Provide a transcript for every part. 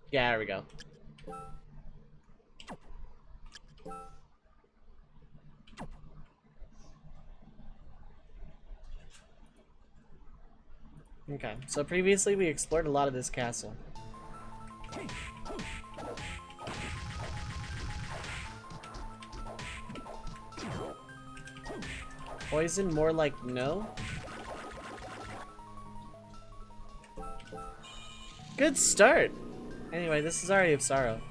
Yeah, there we go. Okay, so previously we explored a lot of this castle. Poison, more like no? Good start! Anyway, this is Aria of Sorrow.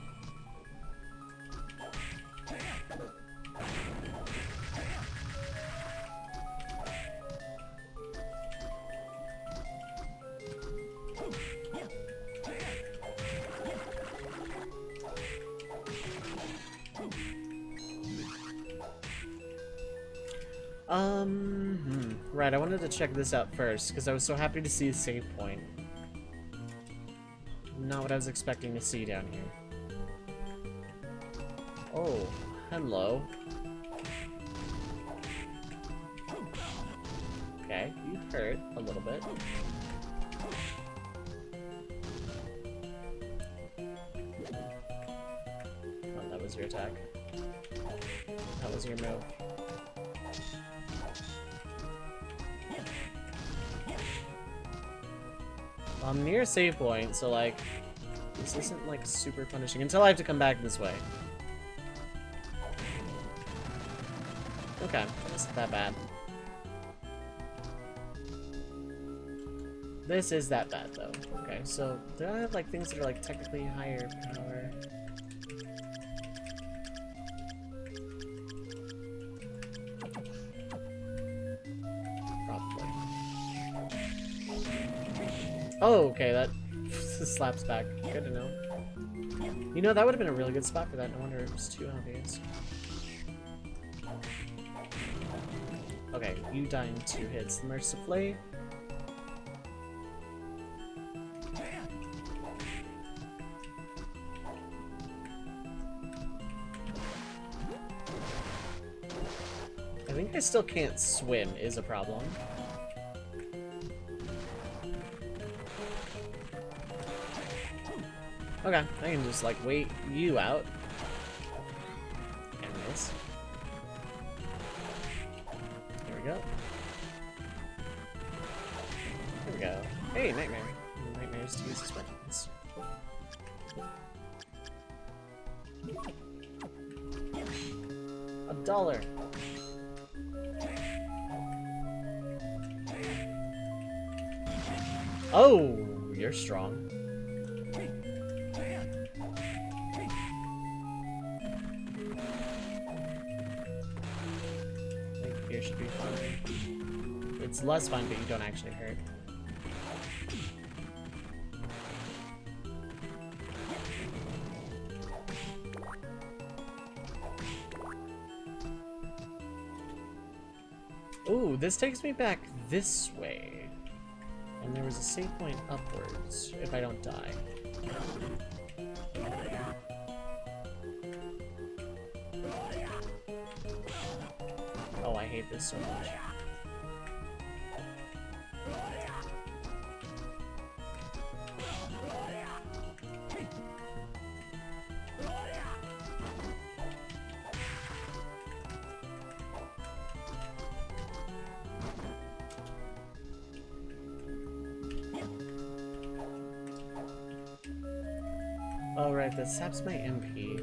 Right, I wanted to check this out first, because I was so happy to see a save point. Not what I was expecting to see down here. Oh, hello. Okay, you hurt a little bit. Oh, that was your attack. That was your move. I'm near a save point, so like, this isn't like super punishing until I have to come back this way. Okay, this isn't that bad. This is that bad though. Okay, so do I have like things that are like technically higher power? Probably. Oh, okay, that slaps back. Good to know. You know, that would have been a really good spot for that. No wonder it was too obvious. Okay, you die in 2 hits. Mercifully. I think I still can't swim is a problem. Okay, I can just like wait you out. And miss. There we go. There we go. Hey, Nightmare. Nightmares to use his weapons. $1. Oh, you're strong. Here should be fine. It's less fine, but you don't actually hurt. Ooh, this takes me back this way. And there was a save point upwards, if I don't die. Oh, I hate this so much. Oh, right, that saps my MP.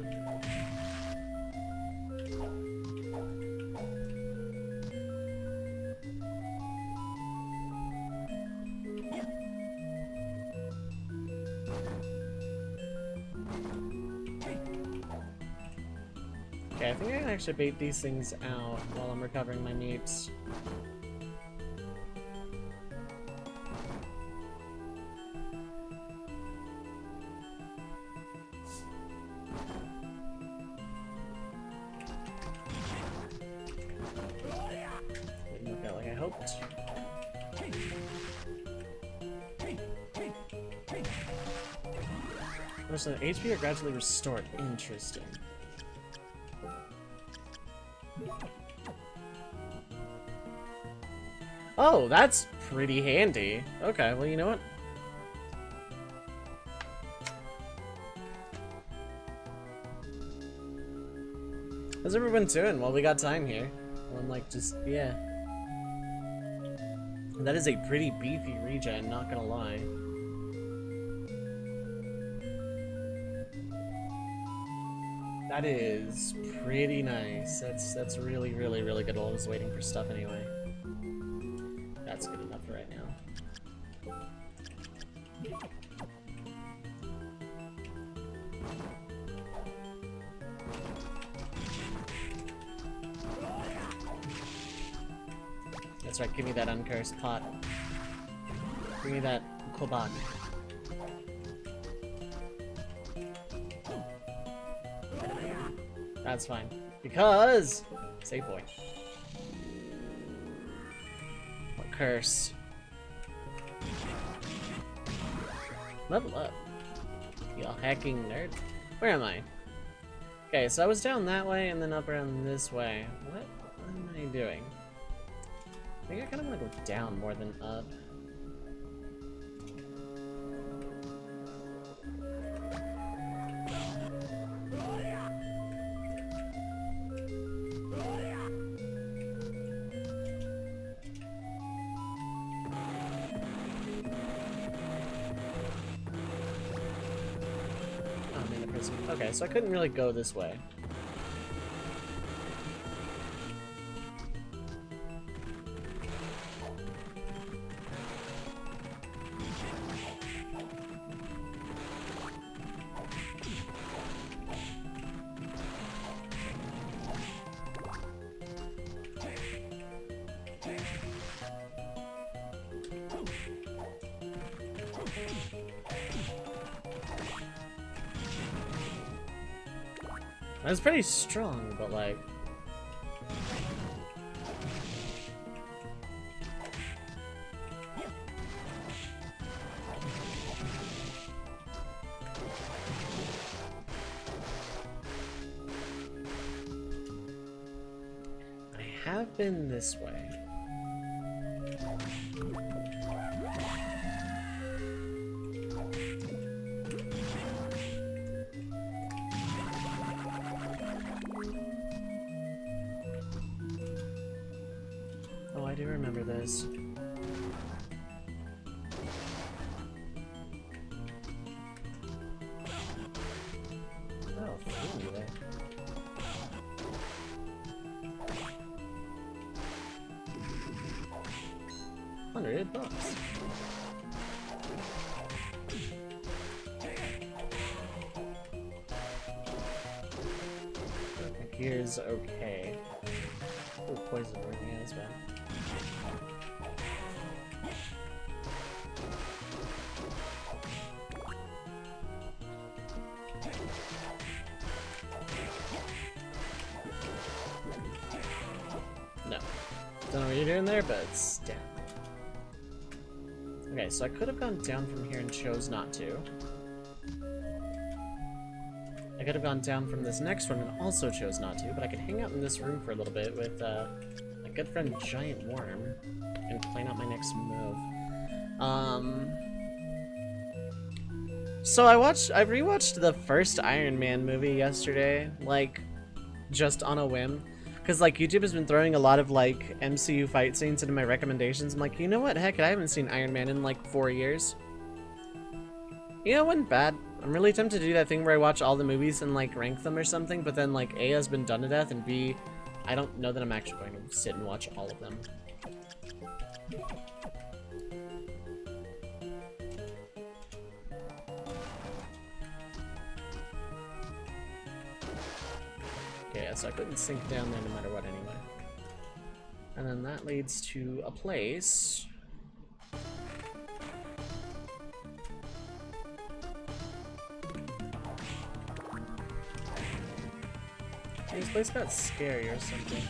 Okay, I think I can actually bait these things out while I'm recovering my meats. Didn't work out like I hoped. So HP are gradually restored. Interesting. Oh, that's pretty handy. Okay, well, you know what? How's everyone doing? Well, we got time here. Well, I'm like, just, yeah. That is a pretty beefy regen, not gonna lie. That is pretty nice. That's really, really, really good while I was waiting for stuff anyway. That's good enough for right now. That's right, give me that uncursed pot. Give me that Kobak. That's fine. Because... Save point. What curse? Level up. You hacking nerd. Where am I? Okay, so I was down that way and then up around this way. What am I doing? I think I kind of want to go down more than up. Oh, I'm in the prison. Okay, so I couldn't really go this way. That's pretty strong, but like... I have been this way. Oh, I do remember this. Oh, ooh, there. $100. The gear's okay. Oh, poison ring, yeah, that's bad. No. Don't know what you're doing there, but it's down. Okay, so I could have gone down from here and chose not to. I could have gone down from this next one and also chose not to, but I could hang out in this room for a little bit with my good friend Giant Worm and plan out my next move. So I rewatched the first Iron Man movie yesterday, like, just on a whim. Because, like, YouTube has been throwing a lot of, like, MCU fight scenes into my recommendations. I'm like, you know what? Heck, I haven't seen Iron Man in, like, 4 years. You know, it wasn't bad. I'm really tempted to do that thing where I watch all the movies and, like, rank them or something. But then, like, A, has been done to death, and B, I don't know that I'm actually going to sit and watch all of them. Okay, so I couldn't sink down there no matter what anyway. And then that leads to a place. This place got scary or something.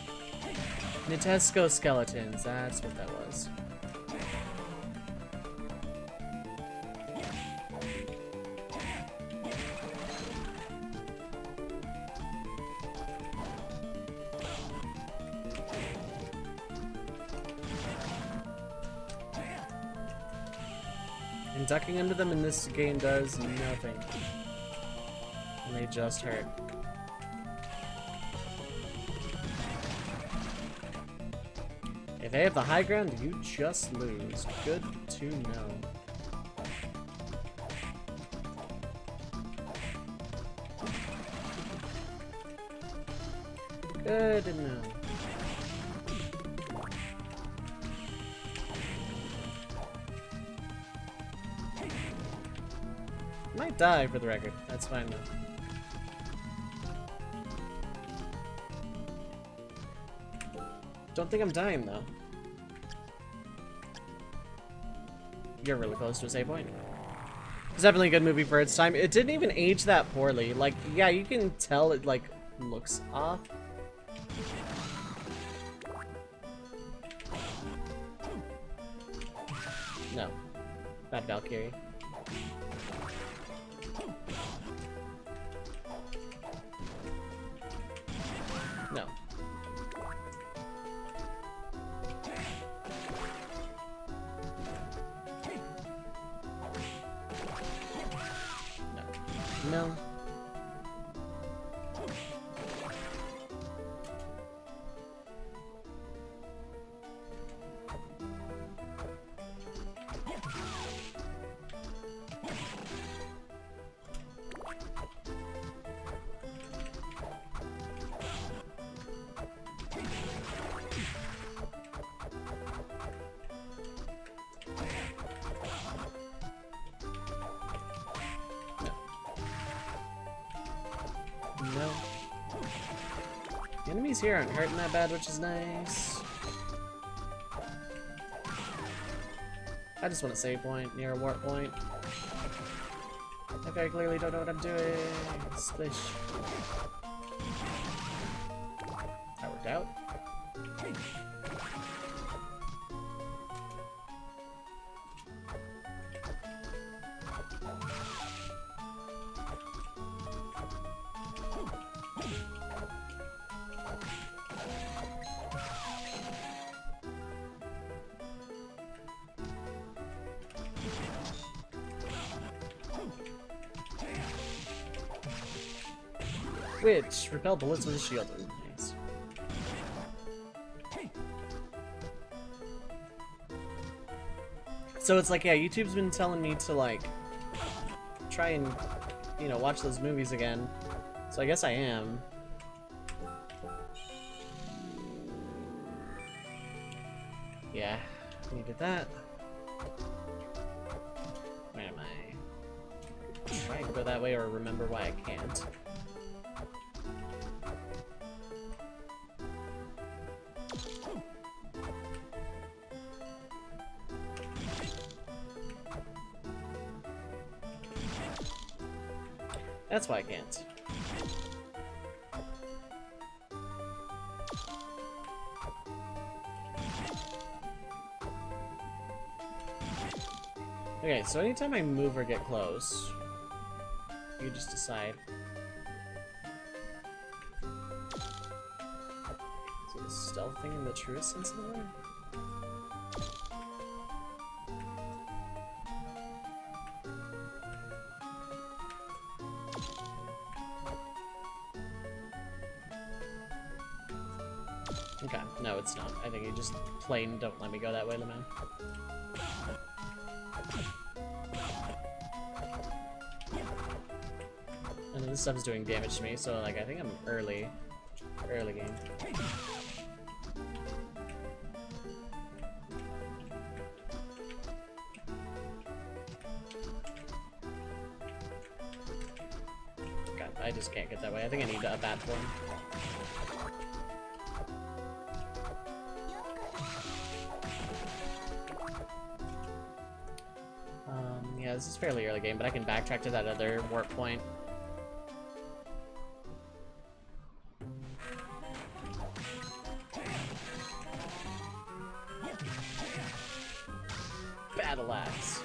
Nitesco skeletons, that's what that was. And ducking under them in this game does nothing. And they just hurt. If they have the high ground, you just lose. Good to know. Good to know. Might die for the record. That's fine though. Don't think I'm dying though. You're really close to a save point. It's definitely a good movie for its time. It didn't even age that poorly. Like, yeah, you can tell it like looks off. No. Bad Valkyrie. No. No. No. The enemies here aren't hurting that bad, which is nice. I just want a save point near a warp point. I very clearly don't know what I'm doing. Splish. That worked out. Which repel bullets with a shield. Nice. So it's like, yeah, YouTube's been telling me to like try and, you know, watch those movies again. So I guess I am. Yeah, needed that. Where am I? Try and go that way or remember why I can't. That's why I can't. Okay, so anytime I move or get close, you just decide. Is it a stealth thing in the truest sense of the word? Okay, no, it's not. I think you just plain don't let me go that way, Lemon. And this stuff's doing damage to me, so like I think I'm early game. God, I just can't get that way. I think I need a bat form. Yeah, this is fairly early game, but I can backtrack to that other warp point. Battle axe.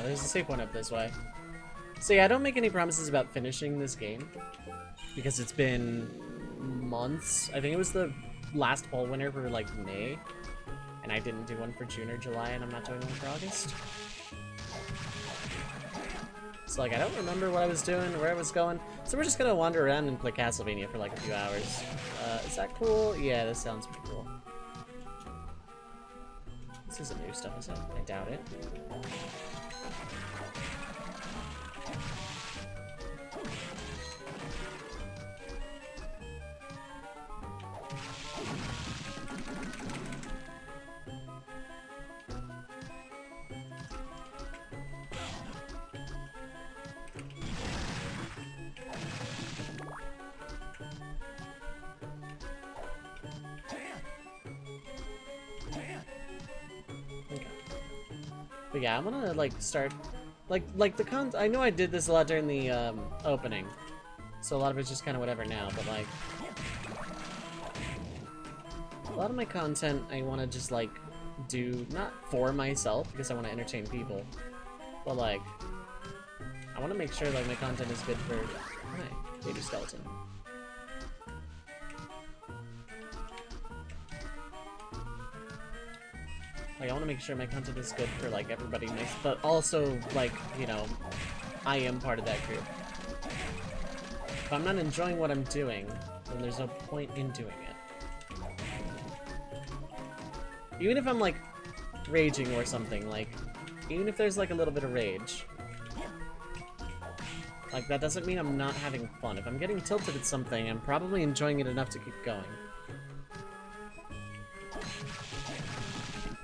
There's a safe one up this way. So yeah, I don't make any promises about finishing this game, because it's been months. I think it was the last poll winner for like May, and I didn't do one for June or July, and I'm not doing one for August. So like I don't remember what I was doing, where I was going. So we're just gonna wander around and play Castlevania for like a few hours. Is that cool? Yeah, this sounds pretty cool. This isn't new stuff, is it? I doubt it. But yeah, I'm gonna like start like the I know I did this a lot during the opening, so a lot of it's just kind of whatever now. But like a lot of my content, I want to just like do not for myself because I want to entertain people, but like I want to make sure like my content is good for hi, baby skeleton. Like, I want to make sure my content is good for, like, everybody, but also, like, you know, I am part of that group. If I'm not enjoying what I'm doing, then there's no point in doing it. Even if I'm, like, raging or something, like, even if there's, like, a little bit of rage, like, that doesn't mean I'm not having fun. If I'm getting tilted at something, I'm probably enjoying it enough to keep going.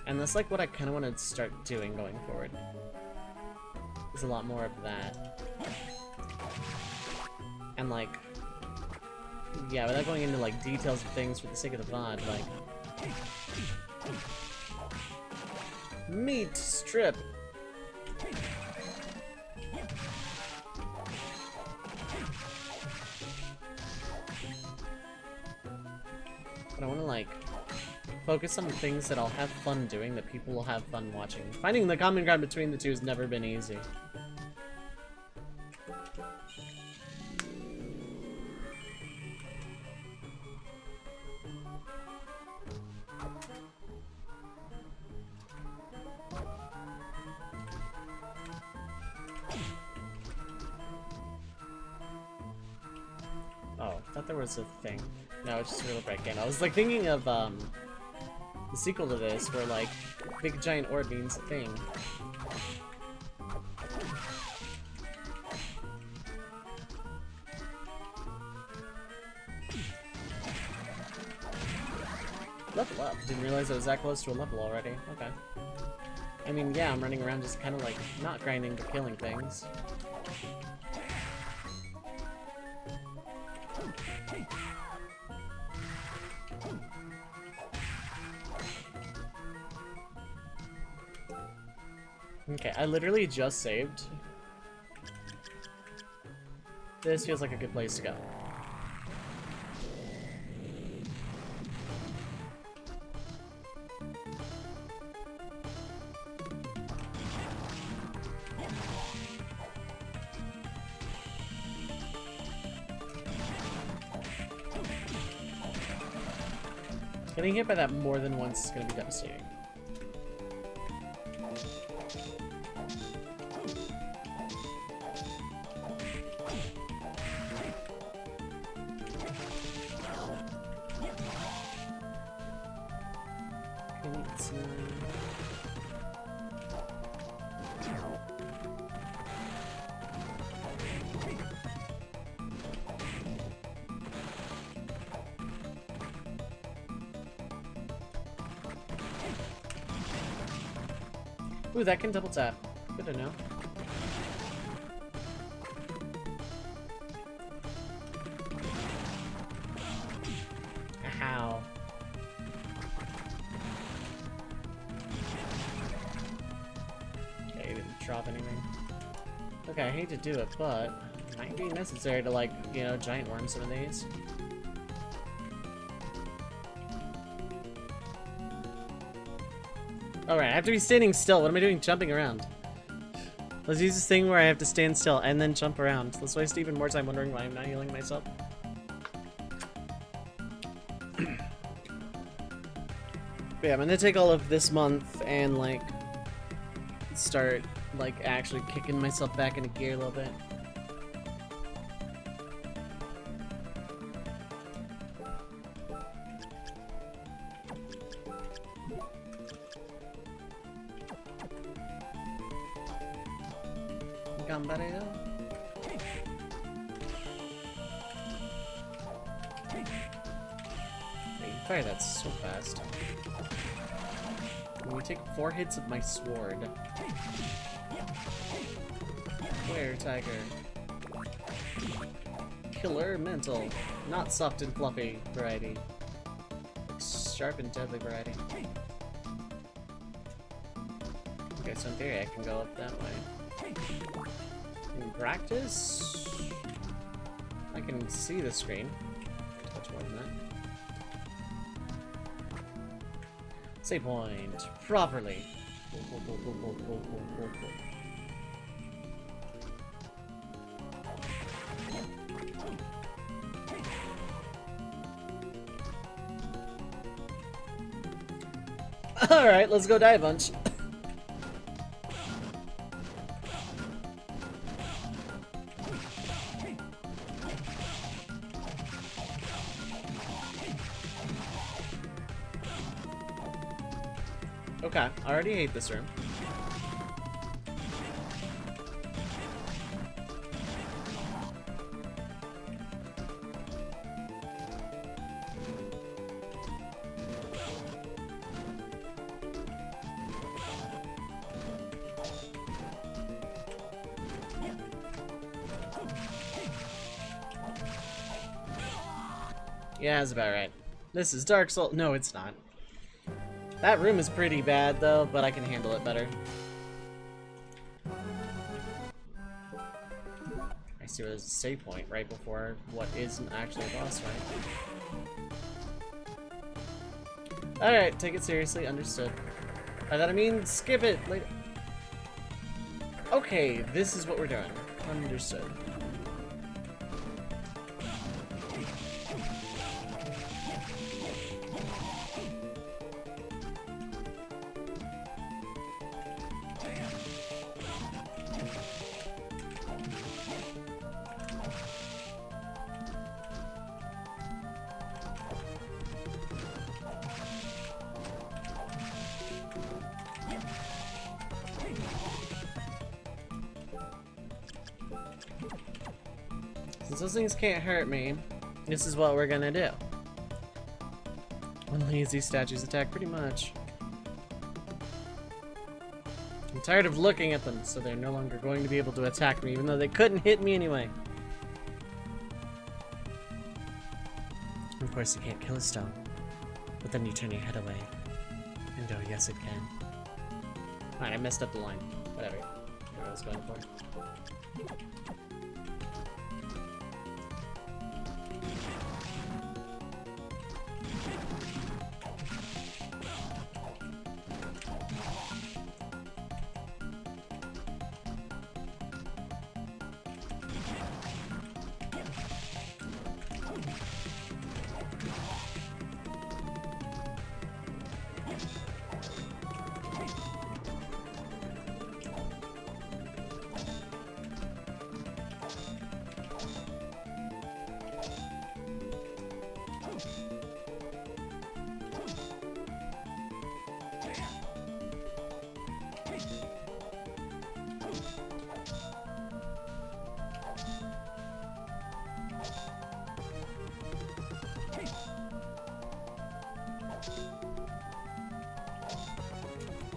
And that's like what I kind of want to start doing going forward. There's a lot more of that. And like, yeah, without going into like details of things for the sake of the VOD, like... Meat strip! But I want to like... focus on things that I'll have fun doing, that people will have fun watching. Finding the common ground between the two has never been easy. Oh, I thought there was a thing. No, it's just a real break game. I was like thinking of the sequel to this, where like big giant orb means a thing. Level up. Didn't realize I was that close to a level already. Okay. I mean, yeah, I'm running around just kind of like not grinding but killing things. Okay, I literally just saved. This feels like a good place to go. Getting hit by that more than once is going to be devastating. Ooh, that can double tap. Good to know. Ow. Okay, he didn't drop anything. Okay, I hate to do it, but it might be necessary to, like, you know, giant worm some of these. Alright, I have to be standing still. What am I doing jumping around? Let's use this thing where I have to stand still and then jump around. Let's waste even more time wondering why I'm not healing myself. But yeah, I'm gonna take all of this month and like start like actually kicking myself back into gear a little bit. Gambareo. Hey, you fire that so fast. When we take 4 hits of my sword. Where, tiger? Killer mental. Not soft and fluffy variety. Sharp and deadly variety. Okay, so in theory I can go up that way. In practice, I can see the screen. Touch more than that. Save point properly. All right, let's go die a bunch. Okay, I already hate this room. Yeah, that's about right. This is Dark Souls. No, it's not. That room is pretty bad, though, but I can handle it better. I see there's a save point right before what isn't actually a boss fight. Alright, take it seriously, understood. By that I mean, skip it later. Okay, this is what we're doing. Understood. Since those things can't hurt me, this is what we're gonna do. Only as these statues attack, pretty much. I'm tired of looking at them, so they're no longer going to be able to attack me, even though they couldn't hit me anyway. Of course, you can't kill a stone, but then you turn your head away. And oh, yes, it can. Alright, I messed up the line. Whatever. What I was going for.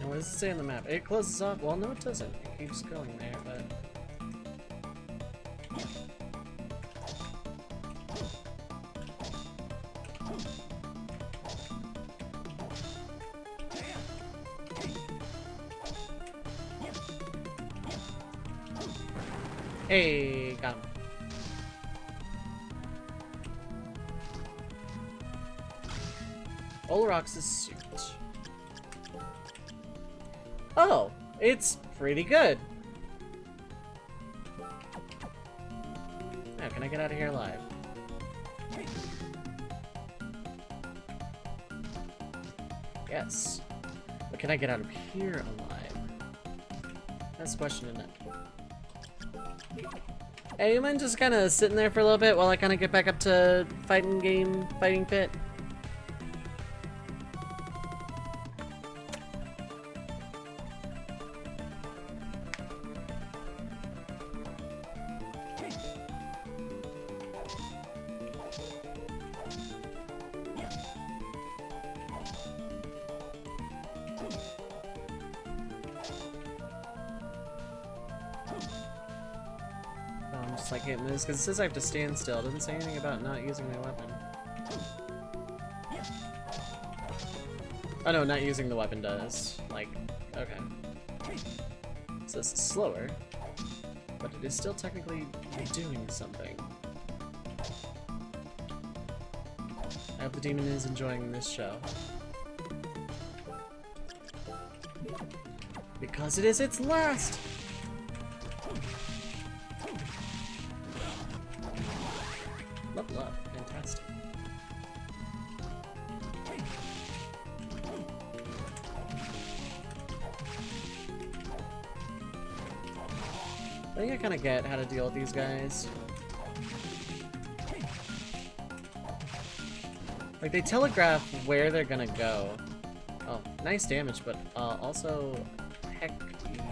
What does it say on the map? It closes off. Well, no, it doesn't. It keeps going there, but. Hey, got him. Olrox's suit. Oh, it's pretty good. Now, can I get out of here alive? Yes. But can I get out of here alive? That's the question, isn't it? Hey, you mind just kind of sitting there for a little bit while I kind of get back up to fighting pit? I can't move because it says I have to stand still. It doesn't say anything about not using my weapon. Oh no, not using the weapon does. Like, okay. So this is slower, but it is still technically doing something. I hope the demon is enjoying this show. Because it is its last! Level up. Fantastic. I think I kind of get how to deal with these guys. Like, they telegraph where they're gonna go. Oh, nice damage, but also, heck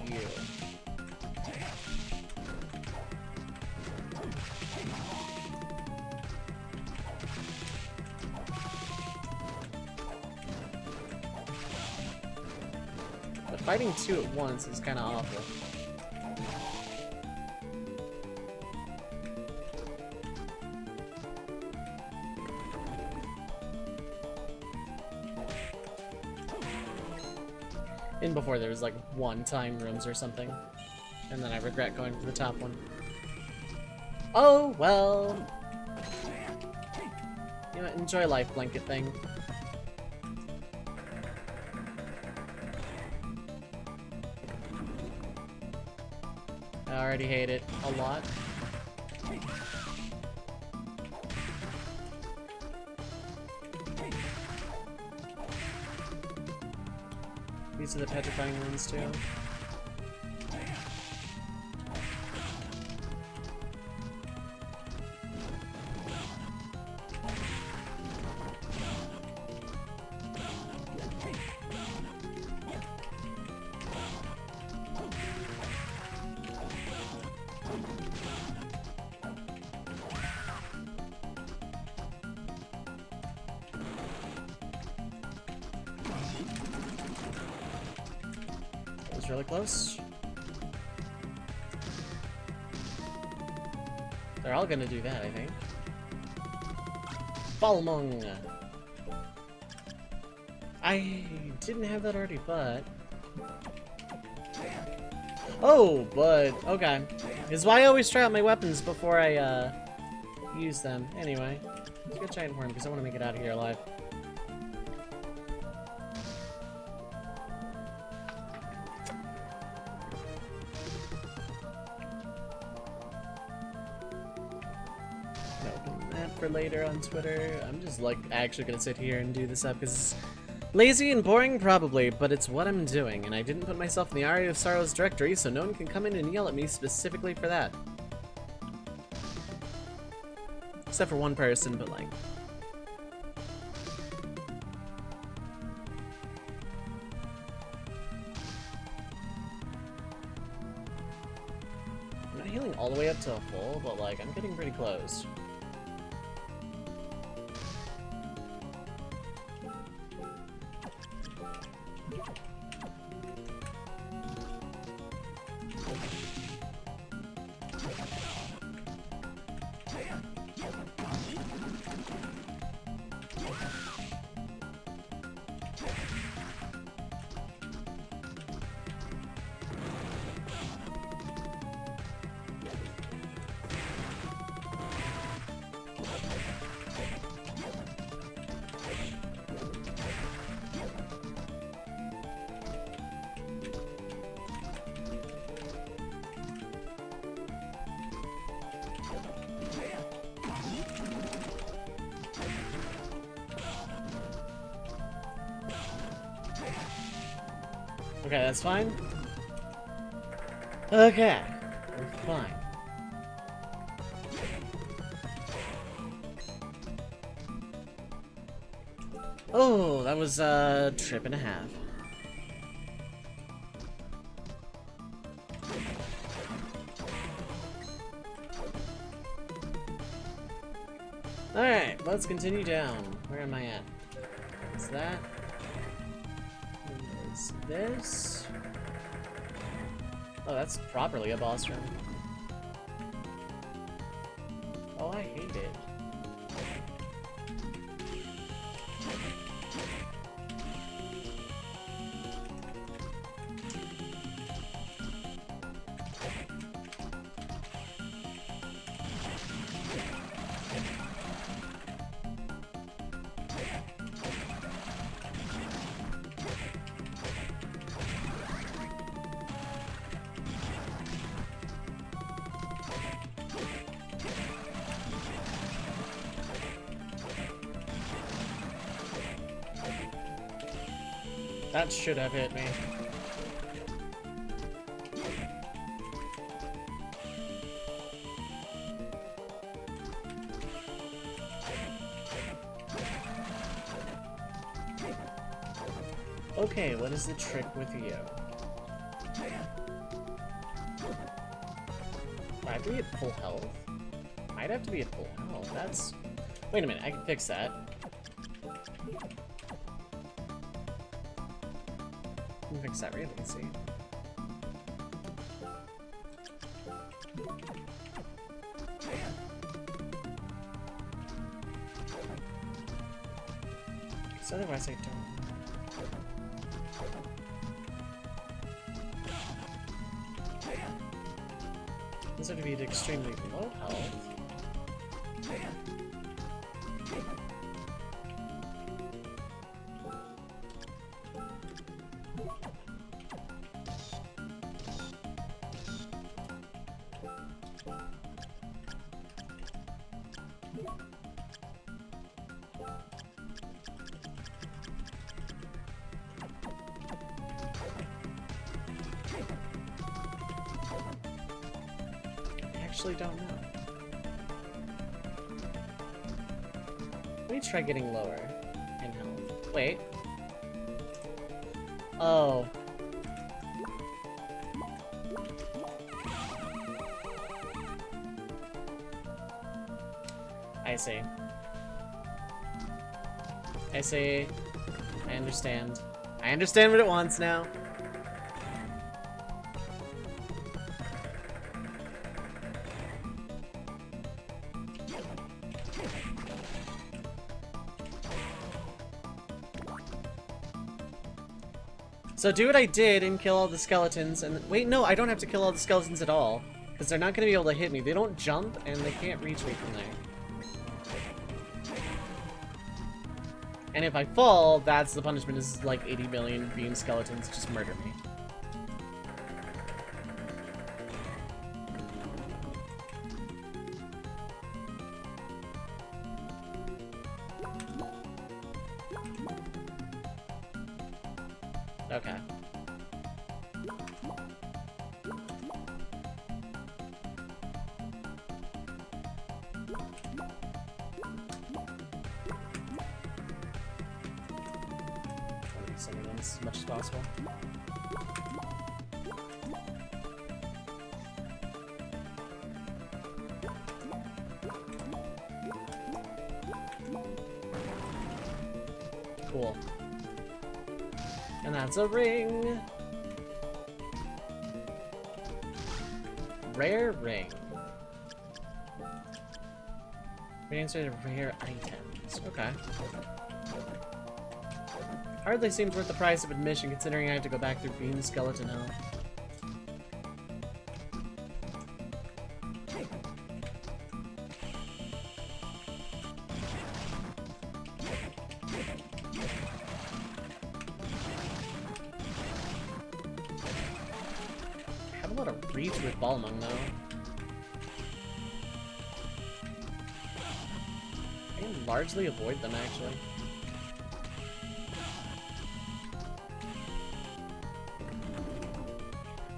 you. But fighting two at once is kind of awful. In before there was like one time rooms or something, and then I regret going for the top one. Oh well. You know, enjoy life, blanket thing. I already hate it a lot. These are the petrifying ones too. Really close. They're all gonna do that, I think. Balmung! I didn't have that already, but... Oh, but... okay. This is why I always try out my weapons before I, use them. Anyway, let's get giant horn because I want to make it out of here alive. For later on Twitter. I'm just like actually gonna sit here and do this up because it's lazy and boring probably, but it's what I'm doing, and I didn't put myself in the Aria of Sorrows directory, so no one can come in and yell at me specifically for that. Except for one person, but like... I'm not healing all the way up to full, but like I'm getting pretty close. Okay, that's fine. Okay, we're fine. Oh, that was a trip and a half. Alright, let's continue down. Where am I at? Is that? Is this? Oh, that's properly a boss room. Oh, I hate it. That should have hit me. Okay, what is the trick with you? I have to be at full health? Might have to be at full health. That's... Wait a minute, I can fix that. I can fix that really easy. Because otherwise I don't. This would be at extremely low health. Don't know. Let me try getting lower in health. Wait. Oh. I see. I see. I understand. I understand what it wants now. So do what I did and kill all the skeletons, and wait, no, I don't have to kill all the skeletons at all, because they're not going to be able to hit me. They don't jump, and they can't reach me from there. And if I fall, that's the punishment, is like 80 million beam skeletons just murder me. Okay. As much as possible. Cool. And that's a ring. Rare ring. Answer to rare items. Okay. Hardly seems worth the price of admission, considering I have to go back through Beam Skeleton Hell. I have a lot of reach with Balmung, though. I can largely avoid them, actually.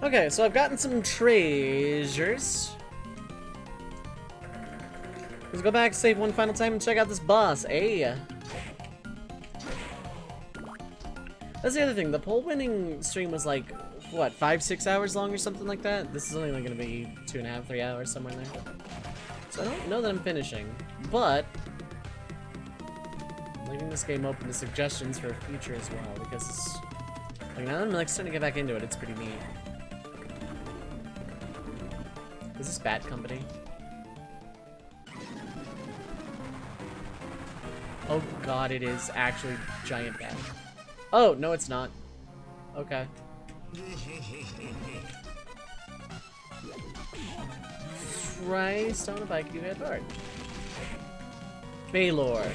Okay, so I've gotten some treasures. Let's go back, save one final time, and check out this boss. Hey. That's the other thing. The poll winning stream was like, what, 5-6 hours long or something like that? This is only going to be 2.5, 3 hours, somewhere in there. So I don't know that I'm finishing, but I'm leaving this game open to suggestions for future as well, because like now that I'm like starting to get back into it, it's pretty neat. Is this Bat Company? Oh god, it is actually giant bat. Oh, no it's not. Okay. Christ on a bike, you hit hard. Baylor.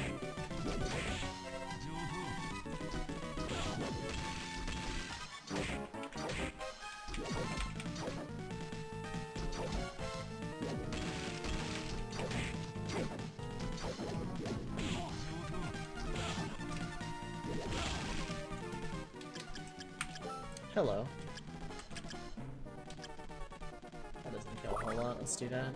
Hello. That doesn't kill a whole lot. Let's do that.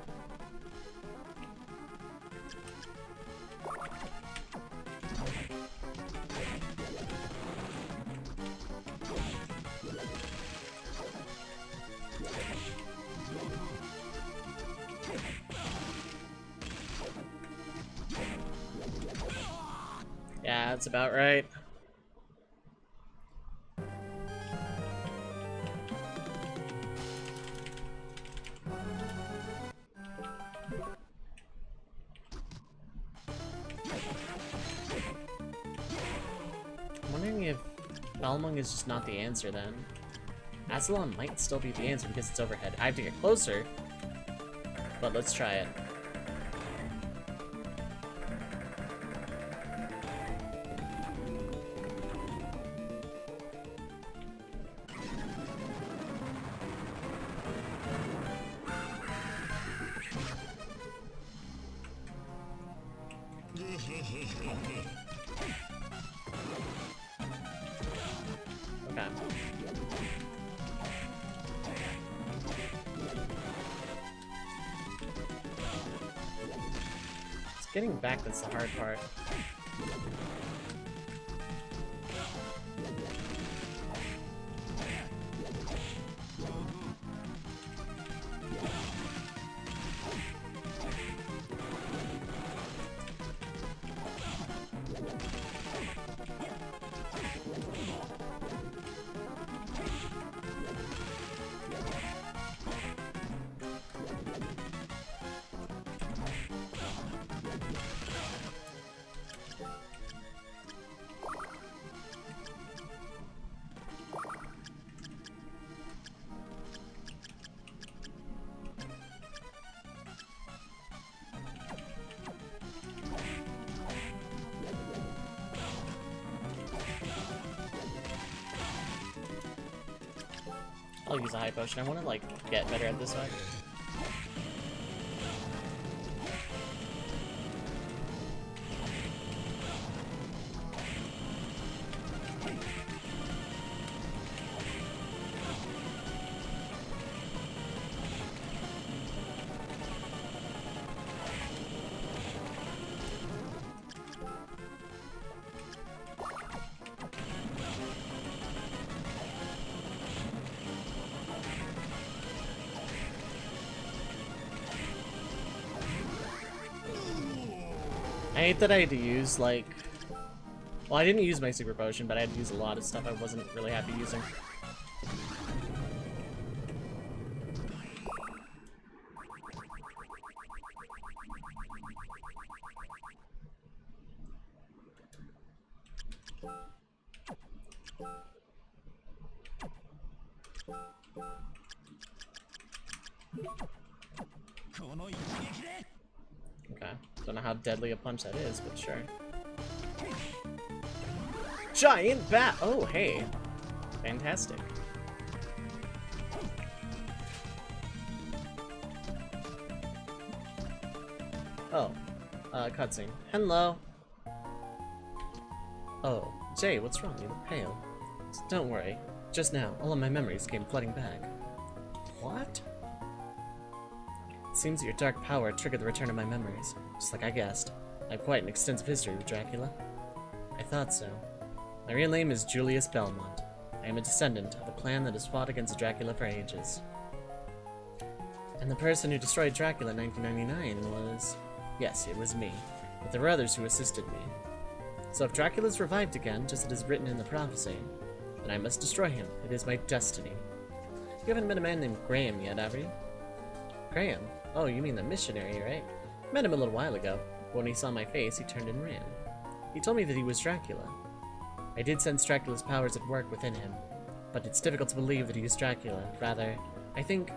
Yeah, that's about right. I'm wondering if Balmung is just not the answer then. Ascalon might still be the answer because it's overhead. I have to get closer, but let's try it. Okay. It's getting back that's the hard part. I'll use a high potion. I want to like get better at this one. I hate that I had to use, like... Well, I didn't use my super potion, but I had to use a lot of stuff I wasn't really happy using. Okay. Don't know how deadly a punch that is, but sure. Giant bat! Oh, hey. Fantastic. Oh. Cutscene. Hello. Oh. Jay, what's wrong? You look pale. Don't worry. Just now, all of my memories came flooding back. What? It seems that your dark power triggered the return of my memories, just like I guessed. I have quite an extensive history with Dracula. I thought so. My real name is Julius Belmont. I am a descendant of a clan that has fought against Dracula for ages. And the person who destroyed Dracula in 1999 was... Yes, it was me. But there were others who assisted me. So if Dracula's revived again, just as it is written in the prophecy, then I must destroy him. It is my destiny. You haven't met a man named Graham yet, have you? Graham? Oh, you mean the missionary, right? Met him a little while ago, but when he saw my face, he turned and ran. He told me that he was Dracula. I did sense Dracula's powers at work within him, but it's difficult to believe that he is Dracula. Rather, I think...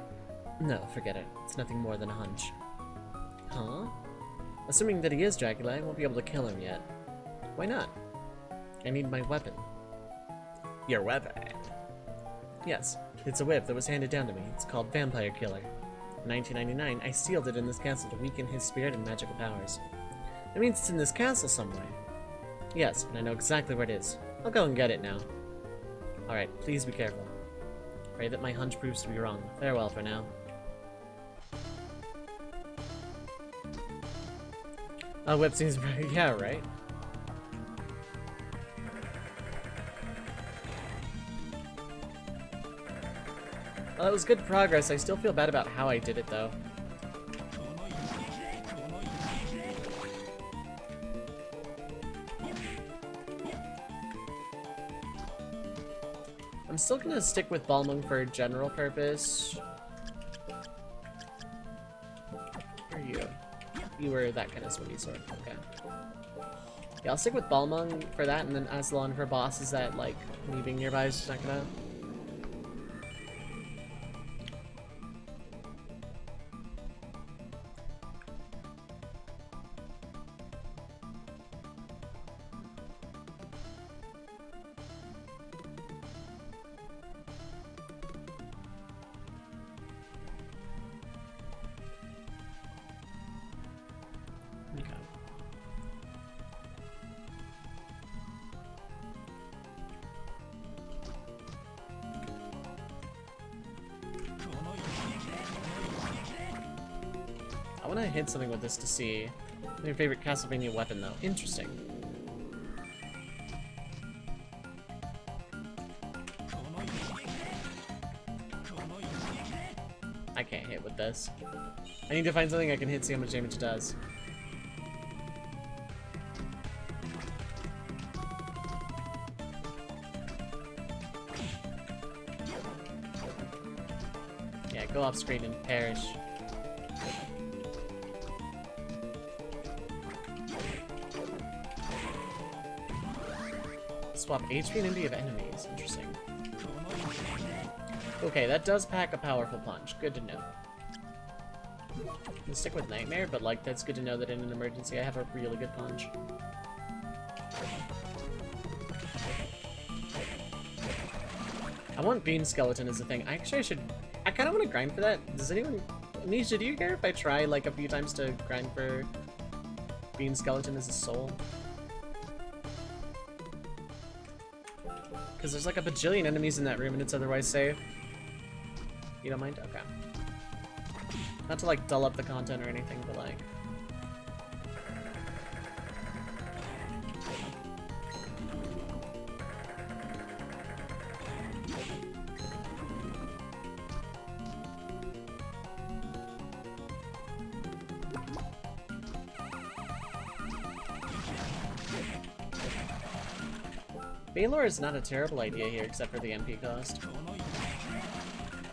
No, forget it. It's nothing more than a hunch. Huh? Assuming that he is Dracula, I won't be able to kill him yet. Why not? I need my weapon. Your weapon? Yes, it's a whip that was handed down to me. It's called Vampire Killer. In 1999, I sealed it in this castle to weaken his spirit and magical powers. That means it's in this castle somewhere. Yes, and I know exactly where it is. I'll go and get it now. Alright, please be careful. Pray that my hunch proves to be wrong. Farewell for now. Oh, whip seems pretty... Yeah, right? Well, that was good progress. I still feel bad about how I did it, though. I'm still gonna stick with Balmung for general purpose. Where are you? You were that kind of swimmy sword. Okay. Yeah, I'll stick with Balmung for that, and then Aslan for bosses that, like, me being nearby is just not gonna... I want to hit something with this to see. Your favorite Castlevania weapon, though. Interesting. I can't hit with this. I need to find something I can hit, see how much damage it does. Yeah, go off screen and perish. Swap HP and envy of enemies. Interesting. Okay, that does pack a powerful punch. Good to know. I'll stick with Nightmare, but like that's good to know that in an emergency I have a really good punch. I want Beam Skeleton as a thing. I should... I kind of want to grind for that. Does anyone... Nisha, do you care if I try like a few times to grind for Beam Skeleton as a soul? Because there's like a bajillion enemies in that room and it's otherwise safe. You don't mind? Okay. Not to like dull up the content or anything, but like... Baylor is not a terrible idea here, except for the MP cost.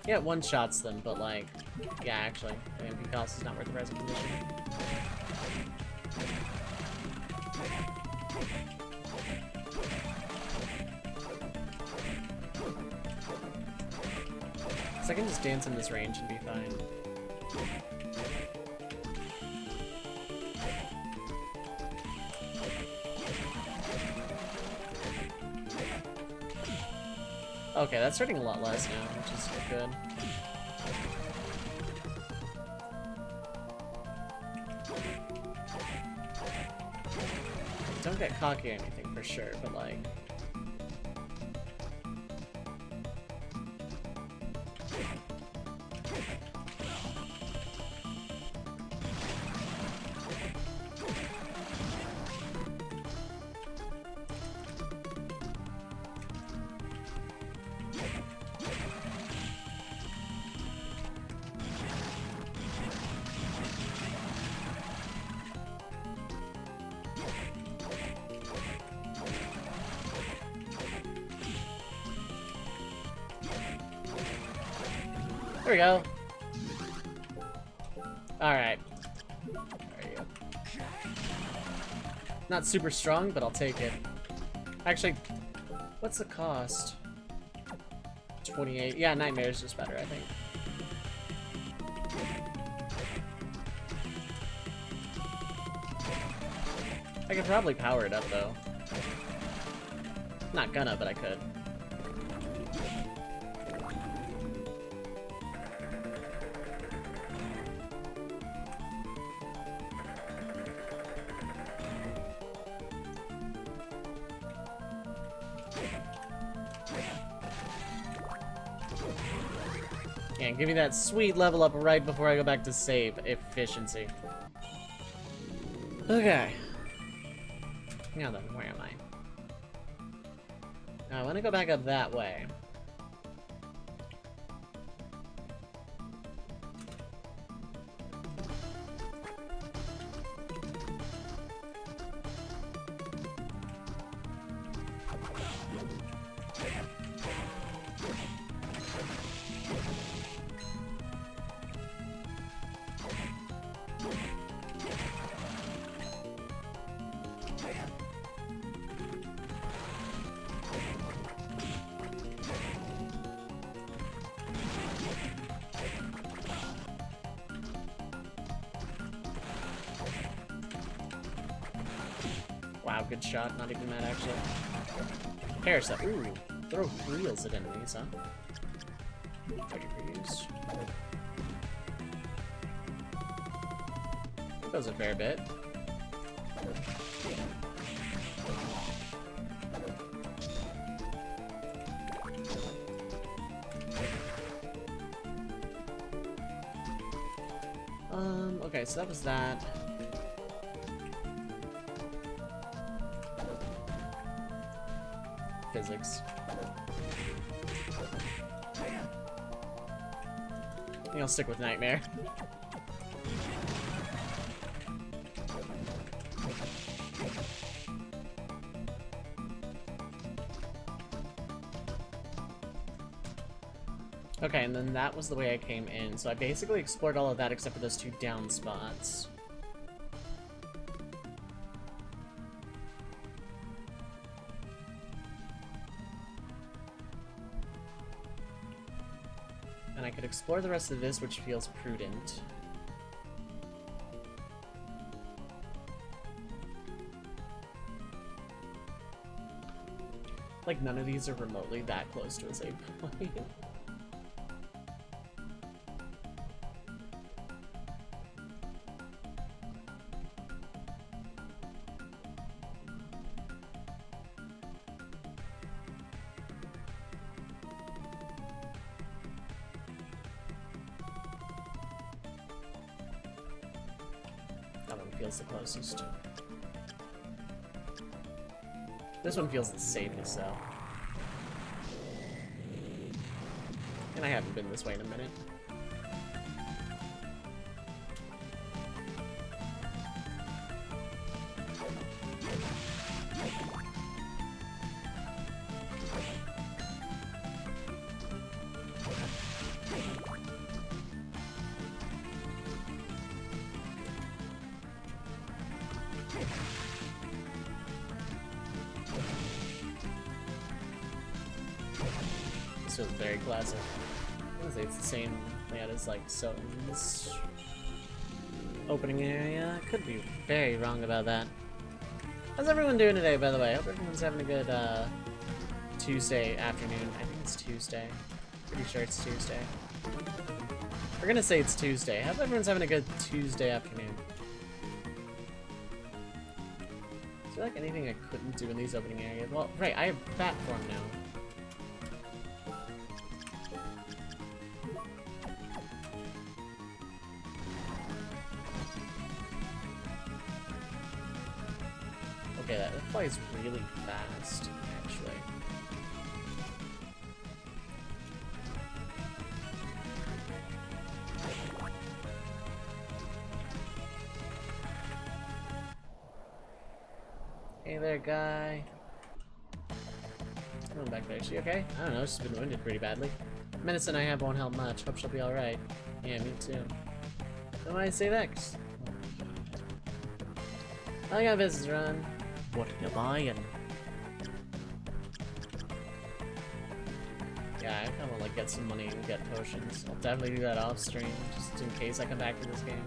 Yeah, it one-shots them, but like... Yeah, actually, the MP cost is not worth the present condition. So I can just dance in this range and be fine. Okay, that's hurting a lot less now, which is good. Don't get cocky or anything for sure, but like... There we go. Alright. There you go. Not super strong, but I'll take it. Actually, what's the cost? 28. Yeah, Nightmare is just better, I think. I could probably power it up, though. Not gonna, but I could. Yeah, give me that sweet level up right before I go back to save. Efficiency. Okay. Now then, where am I? I want to go back up that way. Wow, good shot. Not even mad, actually. Parasite. Ooh, throw wheels at enemies, huh? Ready for use. Goes a fair bit. Okay, so that was that. Physics. I think I'll stick with Nightmare. Okay, and then that was the way I came in. So I basically explored all of that except for those two down spots. And I could explore the rest of this, which feels prudent. Like, none of these are remotely that close to a save point. That one feels the closest. This one feels the safest, though. And I haven't been this way in a minute. This feels very classic. I would say it's the same layout as like Soton's opening area. Could be very wrong about that. How's everyone doing today, by the way? I hope everyone's having a good Tuesday afternoon. I think it's Tuesday. Pretty sure it's Tuesday. We're gonna say it's Tuesday. I hope everyone's having a good Tuesday afternoon. Is there like anything I couldn't do in these opening areas? Well, right, I have platform now. Okay, that flies really fast, actually. Hey there, guy. Going back there. Is she okay? I don't know, she's been wounded pretty badly. Medicine I have won't help much. Hope she'll be alright. Yeah, me too. So why save X? I got business to run. What are you buying? Yeah, I kinda wanna like get some money and get potions. I'll definitely do that off stream, just in case I come back to this game.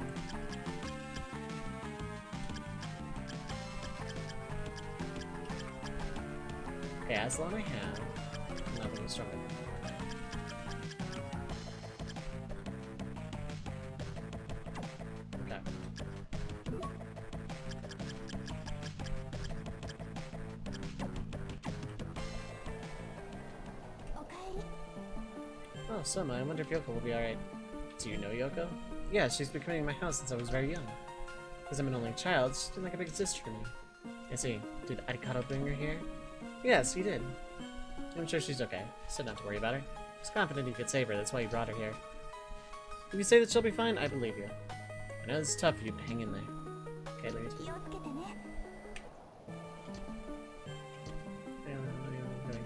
Okay, Aslan I have. Nothing stronger than that. Okay. Oh, Soma, I wonder if Yoko will be alright. Do you know Yoko? Yeah, she's been coming to my house since I was very young. Because I'm an only child, she's been like a big sister to me. I see. Did Arikado bring her here? Yes, he did. I'm sure she's okay, so not to worry about her. I was confident he could save her, that's why he brought her here. If you say that she'll be fine, I believe you. I know it's tough for you, but hang in there. Okay, ladies. Going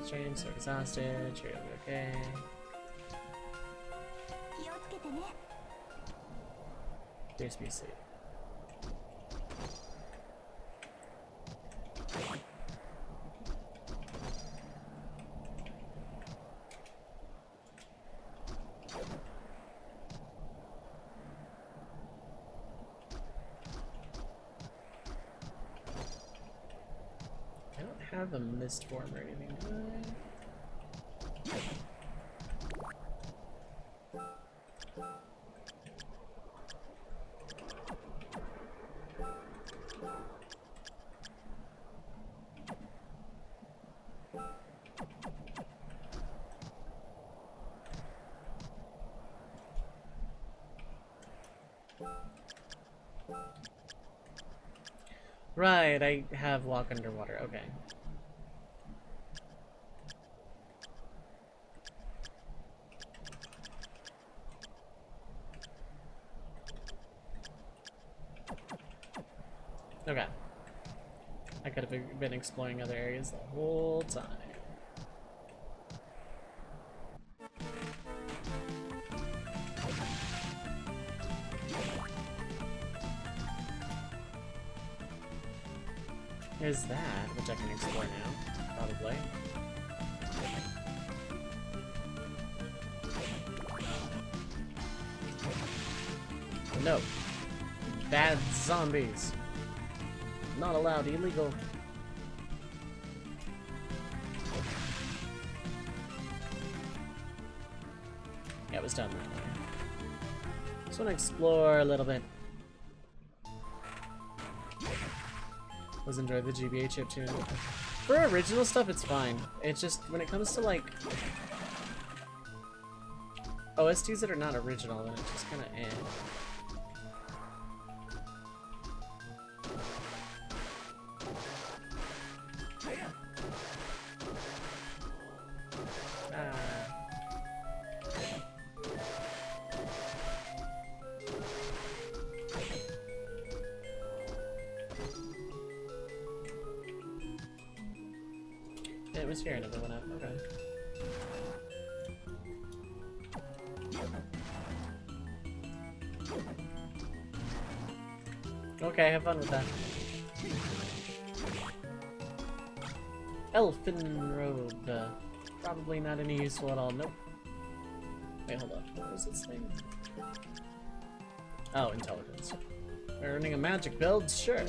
strange, so exhausted, sure you'll be okay. Please be safe. I don't have a mist form or anything, do I? Right, I have walk underwater, okay. Okay. I could have been exploring other areas the whole time. There's that, which I can explore now, probably. No. Bad zombies. Not allowed, illegal. Yeah, it was done that way. Just want to explore a little bit. Let's enjoy the GBA chiptune. For original stuff, it's fine. It's just when it comes to like OSTs that are not original, then it's just kind of eh. It was here, another one up. Okay. Okay, have fun with that. Elfin robe. Probably not any useful at all. Nope. Wait, hold on. What was this thing? Oh, intelligence. Earning a magic build? Sure.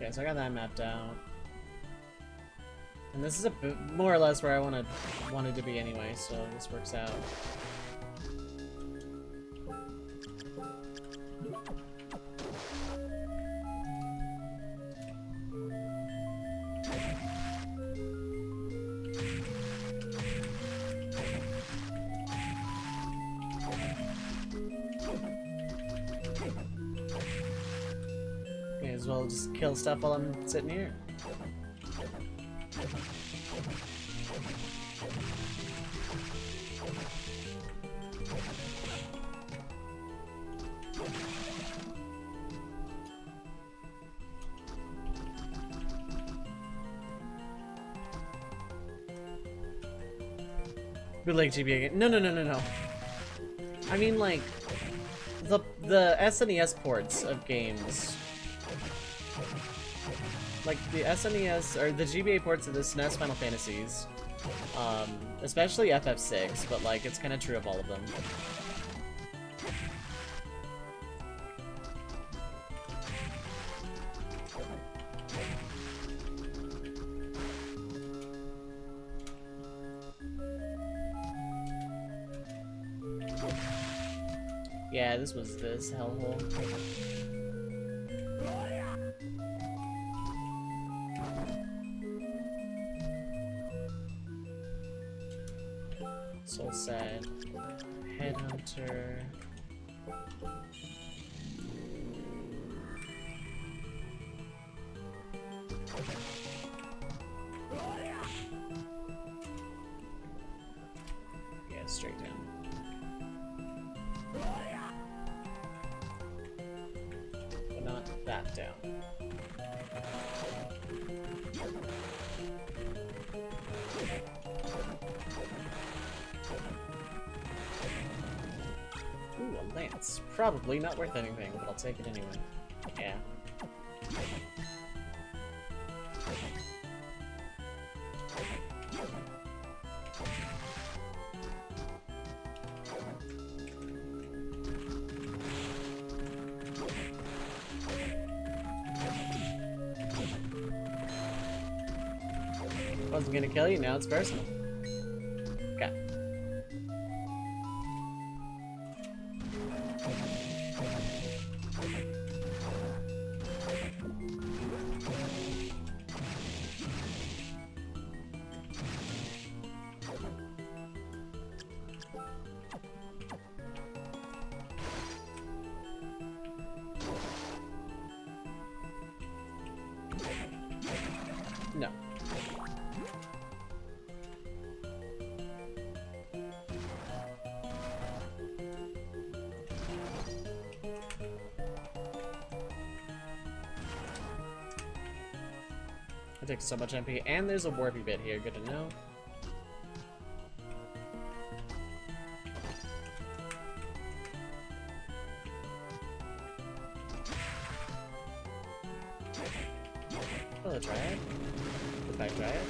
Okay, so I got that mapped out. And this is a bit more or less where I wanted to be anyway, so this works out. May as well just kill stuff while I'm sitting here. Bootleg GBA game. No, no, no, no, no. I mean, like, the SNES ports of games. Like, the SNES, or the GBA ports of the SNES Final Fantasies. Especially FF6, but, like, it's kind of true of all of them. Yeah, this was this hellhole. Soul Sad, Headhunter. Yeah, straight down. But not that down. Ooh, a lance. Probably not worth anything, but I'll take it anyway. Yeah. Wasn't gonna kill you, now it's personal. Okay. No. I take so much MP, and there's a warpy bit here, good to know. Hello, Triad. Goodbye, Triad.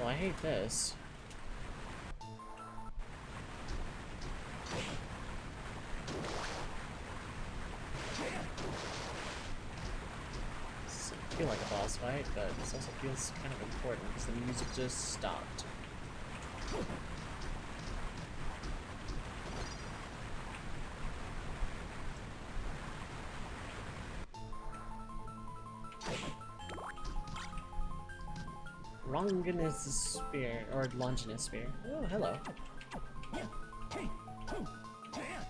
Oh, I hate this. I feel like a boss fight, but this also feels kind of important because the music just stopped. Longinus Spear, or Longinus Spear. Oh, hello.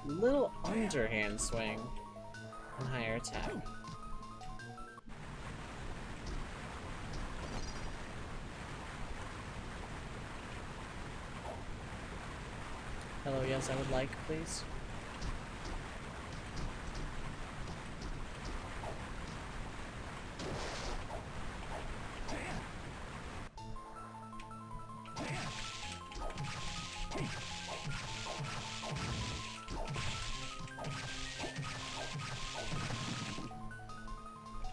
Little underhand swing and higher attack. Hello, yes, I would like, please.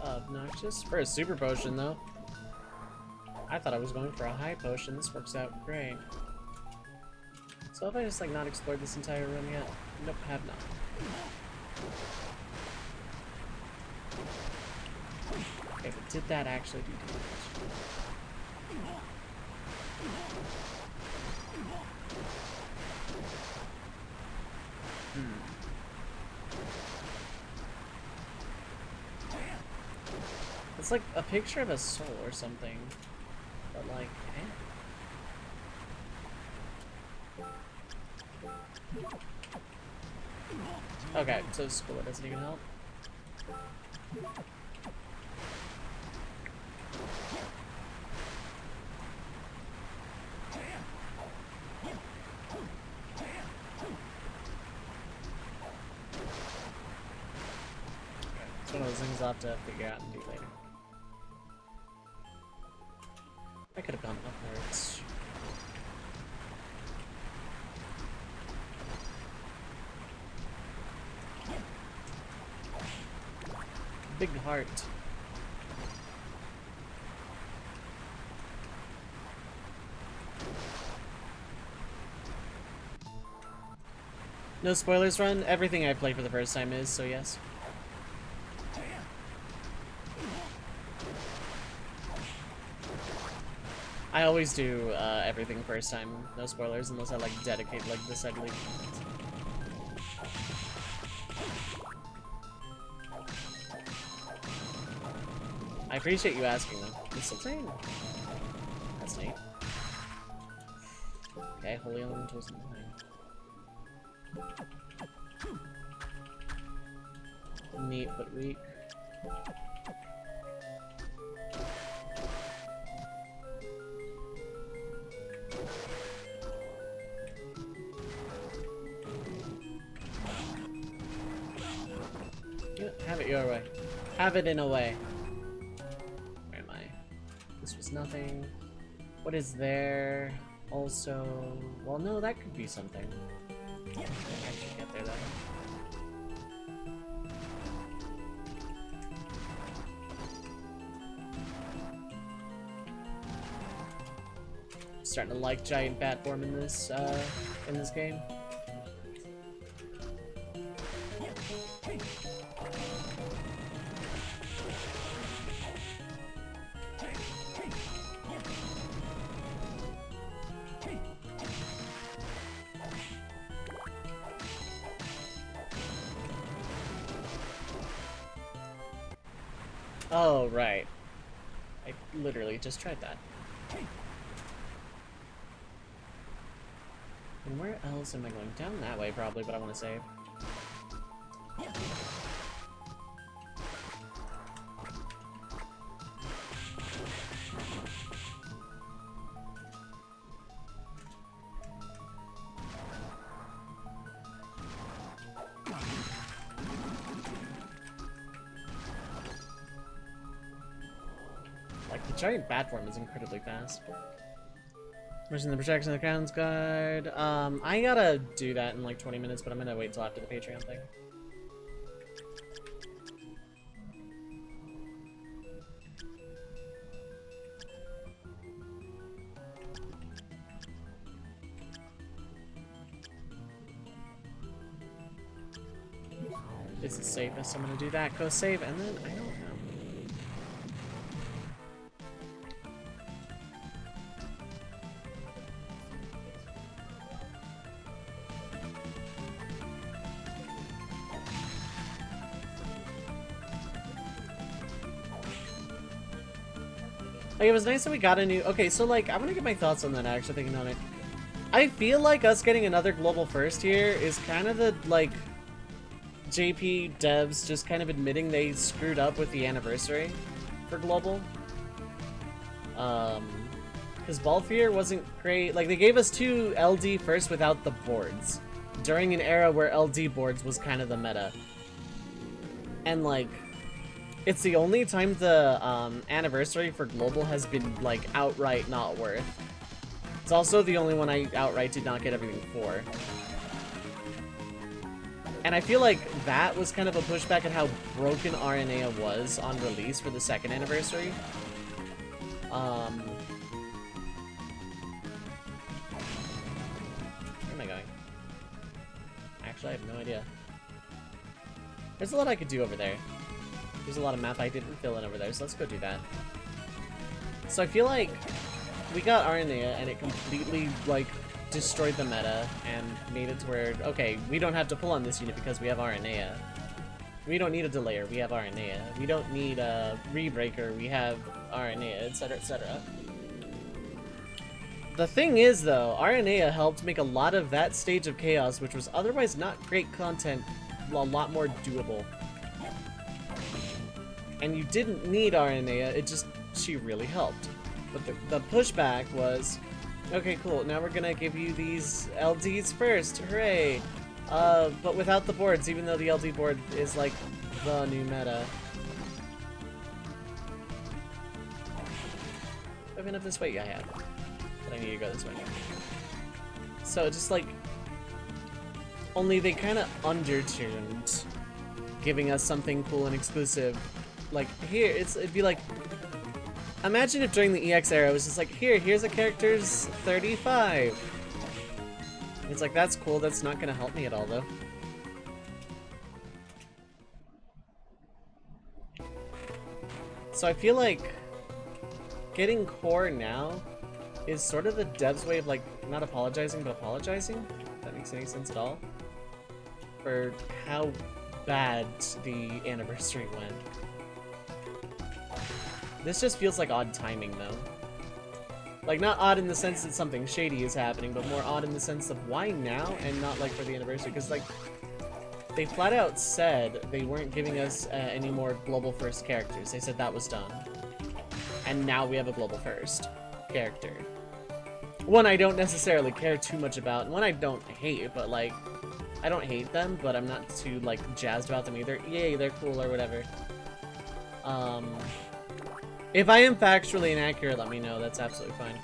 Obnoxious for a super potion, though. I thought I was going for a high potion. This works out great. So have I just like not explored this entire room yet? Nope, have not. Okay, but did that actually do damage? It's like a picture of a soul or something, but like, Okay, so school doesn't even help. one of those things I'll have to figure out and do later. I could have gone upwards. Big heart. No spoilers run? Everything I play for the first time is, so yes. I always do everything first time, no spoilers, unless I like dedicate like this ugly. I appreciate you asking though. Mistletoe? That's neat. Okay, holy elementals in behind. Neat but weak. Yeah, have it your way. Have it in a way. Where am I? This was nothing. What is there? Also, well, no, that could be something. I should get there though. Starting to like giant bat form in this game. Oh, right. I literally just tried that. And where else am I going? Down that way, probably, but I want to save. Like, the giant bat form is incredibly fast. Wishing the protection of the Crown's Guard. I gotta do that in like 20 minutes, but I'm gonna wait till after the Patreon thing. Is it safest? I'm gonna do that. Go save, and then I don't know. Like, it was nice that we got a new... Okay, so, like, I'm gonna get my thoughts on that, actually, thinking on it. I feel like us getting another global first here is kind of the, like, JP devs just kind of admitting they screwed up with the anniversary for global. Because Balthier wasn't great. Like, they gave us 2 LD first without the boards, during an era where LD boards was kind of the meta. And, like... It's the only time the anniversary for global has been like outright not worth. It's also the only one I outright did not get everything for. And I feel like that was kind of a pushback at how broken RNA was on release for the 2nd anniversary. Where am I going? Actually, I have no idea. There's a lot I could do over there. There's a lot of map I didn't fill in over there, so let's go do that. So I feel like we got Aria and it completely, like, destroyed the meta and made it to where, okay, we don't have to pull on this unit because we have Aria. We don't need a delayer, we have Aria. We don't need a rebreaker, we have Aria, etc., etc. The thing is, though, Aria helped make a lot of that stage of chaos, which was otherwise not great content, a lot more doable. And you didn't need Aria, it just, she really helped. But the pushback was, okay, cool, now we're gonna give you these LDs first, hooray! But without the boards, even though the LD board is like the new meta. been up this way? Yeah, I have. But I need to go this way. So just like, only they kind of undertuned, giving us something cool and exclusive. Like here, it'd be like, imagine if during the EX era it was just like, here's a character's 35. It's like, that's cool. That's not gonna help me at all though. So I feel like getting core now is sort of the devs' way of like not apologizing but apologizing, if that makes any sense at all, for how bad the anniversary went. This just feels like odd timing though. Like, not odd in the sense that something shady is happening, but more odd in the sense of why now and not like for the anniversary, because like they flat out said they weren't giving us any more global first characters. They said that was done. And now we have a global first character. One I don't necessarily care too much about, and one I don't hate, but like, I don't hate them, but I'm not too like jazzed about them either. Yay, they're cool or whatever. If I am factually inaccurate, let me know. That's absolutely fine.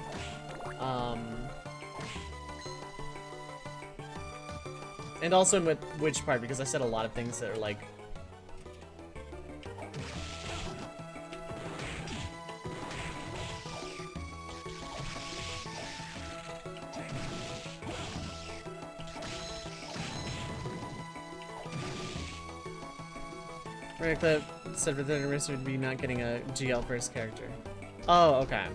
And also in which part, because I said a lot of things that are like... Right, but said for the anniversary would be not getting a GL first character. Oh, okay.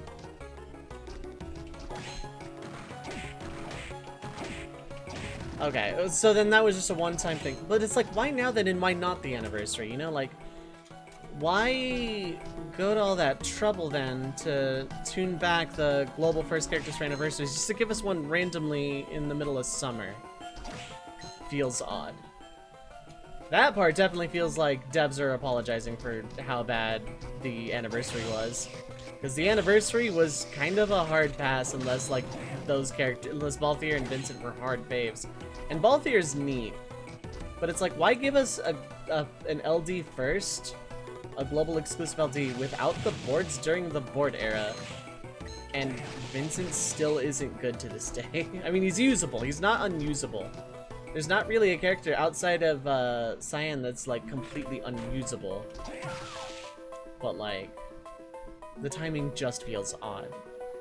Okay, so then that was just a one-time thing. But it's like, why now then and why not the anniversary? You know, like, why go to all that trouble then to tune back the global first characters for anniversaries just to give us one randomly in the middle of summer? Feels odd. That part definitely feels like devs are apologizing for how bad the anniversary was. Because the anniversary was kind of a hard pass unless, like, those characters, unless Balthier and Vincent were hard faves. And Balthier's neat. But it's like, why give us an LD first? A global exclusive LD without the boards during the board era? And Vincent still isn't good to this day. I mean, he's usable. He's not unusable. There's not really a character outside of Cyan that's like completely unusable. But like, the timing just feels odd.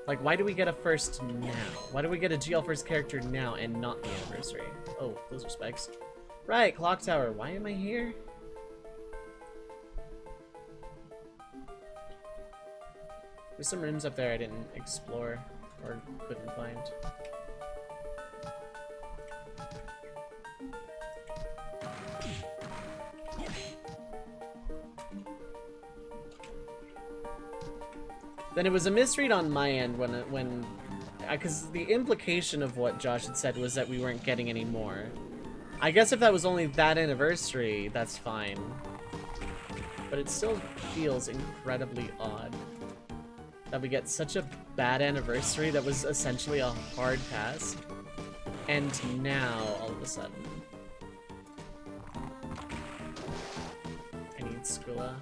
Like, why do we get a first now? Why do we get a GL first character now and not the anniversary? Oh, those are specs. Right, Clock Tower. Why am I here? There's some rooms up there I didn't explore or couldn't find. Then it was a misread on my end when because the implication of what Josh had said was that we weren't getting any more. I guess if that was only that anniversary, that's fine. But it still feels incredibly odd that we get such a bad anniversary that was essentially a hard pass, and now all of a sudden I need Squilla.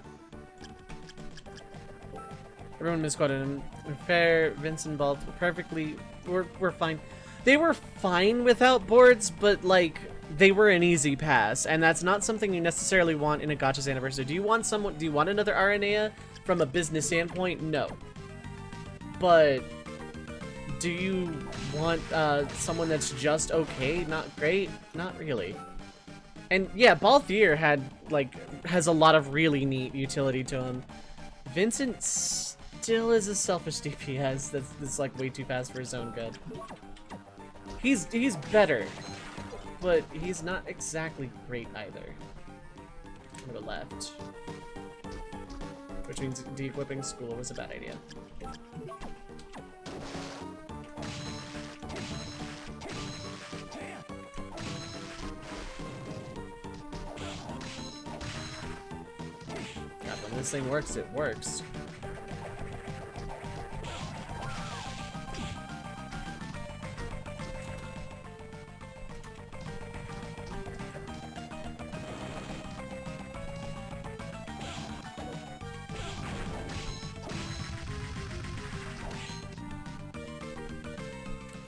Everyone misquoted him. Fair, Vincent Balt, perfectly. We're fine. They were fine without boards, but like they were an easy pass, and that's not something you necessarily want in a Gotcha's anniversary. Do you want someone? Do you want another Aranea from a business standpoint? No. But do you want someone that's just okay, not great? Not really. And yeah, Balthier has a lot of really neat utility to him. Vincent still is a selfish DPS that's like way too fast for his own good. He's better, but he's not exactly great either. I'm gonna go left, which means de-equipping school was a bad idea. God, when this thing works, it works.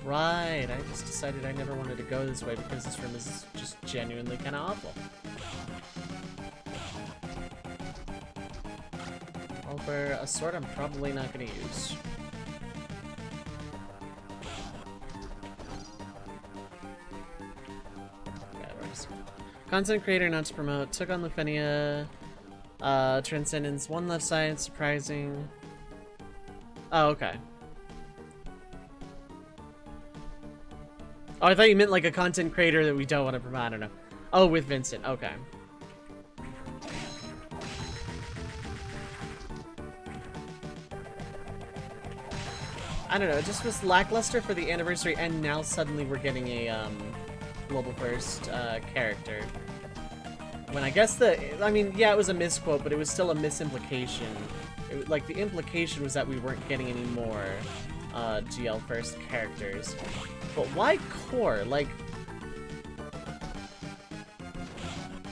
Right, I just decided I never wanted to go this way because this room is just genuinely kind of awful. Well, for a sword I'm probably not going to use. Content creator not to promote. Took on Lufenia. Transcendence. One left side. Surprising. Oh, okay. Oh, I thought you meant like a content creator that we don't want to promote. I don't know. Oh, with Vincent. Okay. I don't know. It just was lackluster for the anniversary, and now suddenly we're getting a global first character. When I guess I mean, yeah, it was a misquote, but it was still a misimplication. Like, the implication was that we weren't getting any more GL first characters. But why core? Like,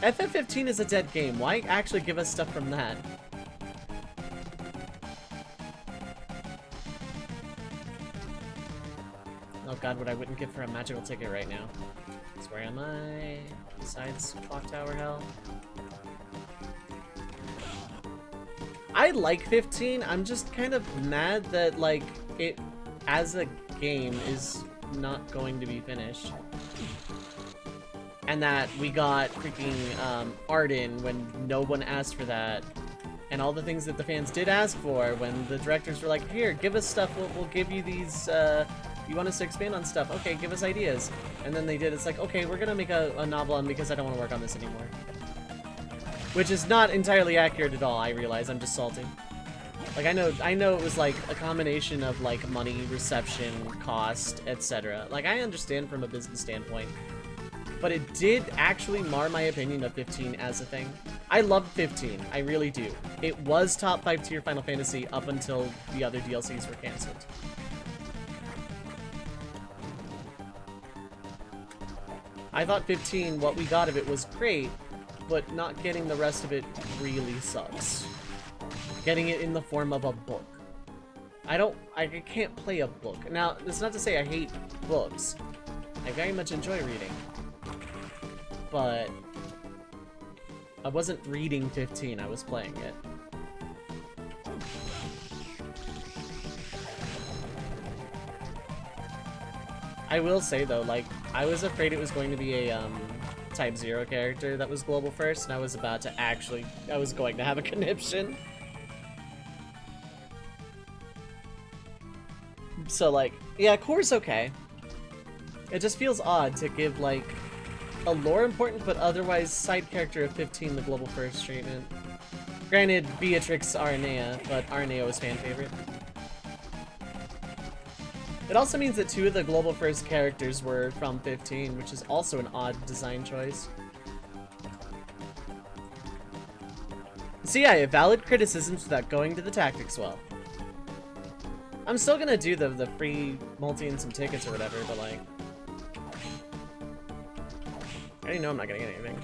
FF15 is a dead game. Why actually give us stuff from that? Oh god, what I wouldn't give for a magical ticket right now. So where am I? Besides Clock Tower Hell? I like 15, I'm just kind of mad that, like, it, as a game, is not going to be finished. And that we got freaking Arden when no one asked for that. And all the things that the fans did ask for when the directors were like, here, give us stuff, we'll give you these, you want us to expand on stuff, okay, give us ideas. And then they did, it's like, okay, we're gonna make a novel because I don't want to work on this anymore. Which is not entirely accurate at all, I realize, I'm just salty. Like, I know it was like a combination of like money, reception, cost, etc. Like, I understand from a business standpoint. But it did actually mar my opinion of 15 as a thing. I love 15, I really do. It was top 5 tier Final Fantasy up until the other DLCs were cancelled. I thought 15, what we got of it was great, but not getting the rest of it really sucks. Getting it in the form of a book. I can't play a book. Now, that's not to say I hate books. I very much enjoy reading. But I wasn't reading 15, I was playing it. I will say though, like, I was afraid it was going to be a Type 0 character that was global first, and I was about to actually, I was going to have a conniption. So like, yeah, core's okay. It just feels odd to give like a lore important but otherwise side character of 15 the global first treatment. Granted, Beatrix Aranea, but Aranea was fan favorite. It also means that 2 of the global first characters were from 15, which is also an odd design choice. So yeah, I have valid criticisms without going to the tactics well. I'm still gonna do the free multi and some tickets or whatever, but like, I already know I'm not gonna get anything.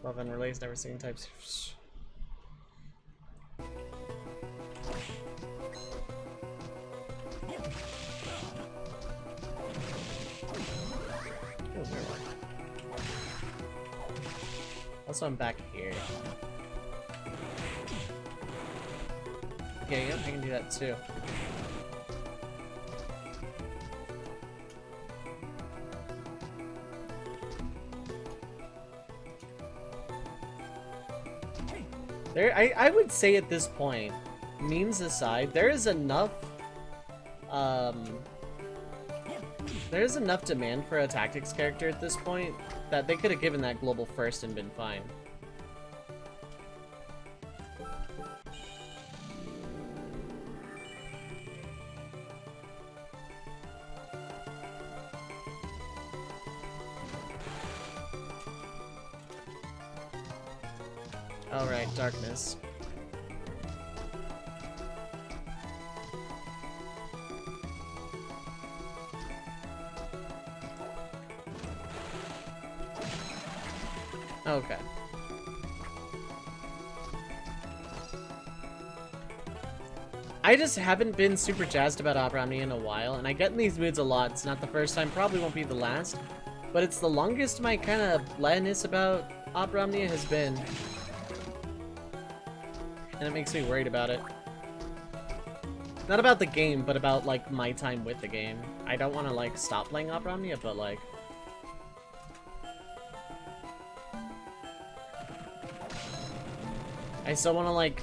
Love unreleased, never seen types. Also, I'm back here. Yeah, I can do that too. I would say at this point, memes aside, there is enough demand for a tactics character at this point that they could have given that global first and been fine. Alright, darkness. Okay. I just haven't been super jazzed about Opera Omnia in a while, and I get in these moods a lot. It's not the first time, probably won't be the last, but it's the longest my kind of blandness about Opera Omnia has been. And it makes me worried about it. Not about the game, but about, like, my time with the game. I don't want to, like, stop playing Opera Omnia, but, like... I still want to, like...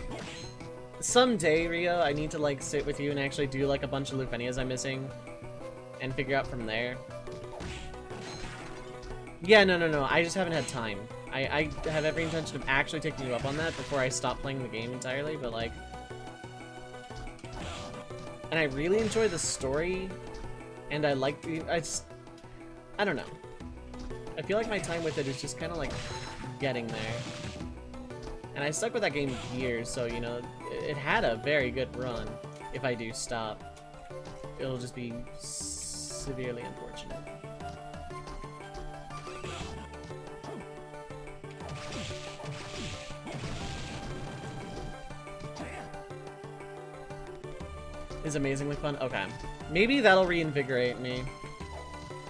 Someday, Rio, I need to, like, sit with you and actually do, like, a bunch of Lufenias I'm missing. And figure out from there. Yeah, no. I just haven't had time. I have every intention of actually taking you up on that before I stop playing the game entirely, but, like... And I really enjoy the story, and I like the... I don't know. I feel like my time with it is just kind of, like, getting there. And I stuck with that game years, so, you know, it had a very good run. If I do stop, it'll just be severely unfortunate. Is amazingly fun? Okay. Maybe that'll reinvigorate me.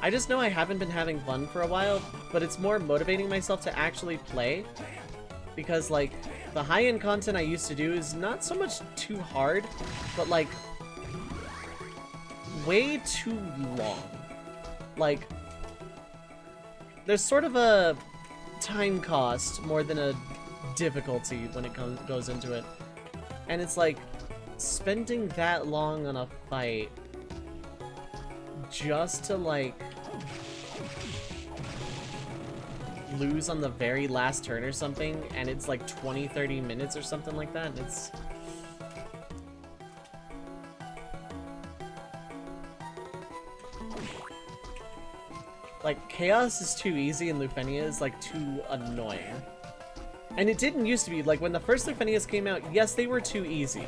I just know I haven't been having fun for a while, but it's more motivating myself to actually play. Because, like, the high-end content I used to do is not so much too hard, but, like, way too long. Like, there's sort of a time cost more than a difficulty when it goes into it. And it's like, spending that long on a fight just to, like, lose on the very last turn or something, and it's like 20-30 minutes or something like that, and it's... Like, Chaos is too easy and Lufenia is, like, too annoying. And it didn't used to be. Like, when the first Lufenias came out, yes, they were too easy.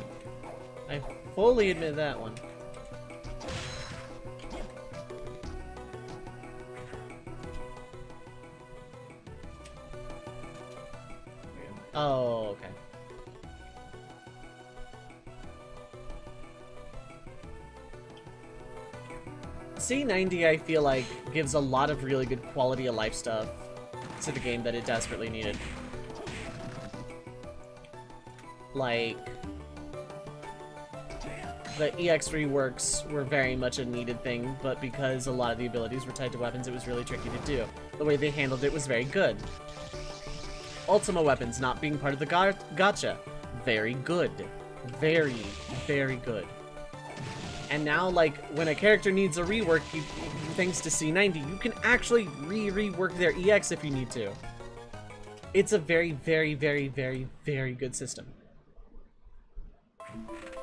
I fully admit that one. Oh, okay. C90, I feel like, gives a lot of really good quality of life stuff to the game that it desperately needed. Like, the EX reworks were very much a needed thing, but because a lot of the abilities were tied to weapons, it was really tricky to do. The way they handled it was very good. Ultima weapons not being part of the gacha. Very good. Very, very good. And now, like, when a character needs a rework, thanks to C90, you can actually rework their EX if you need to. It's a very, very, very, very, very good system.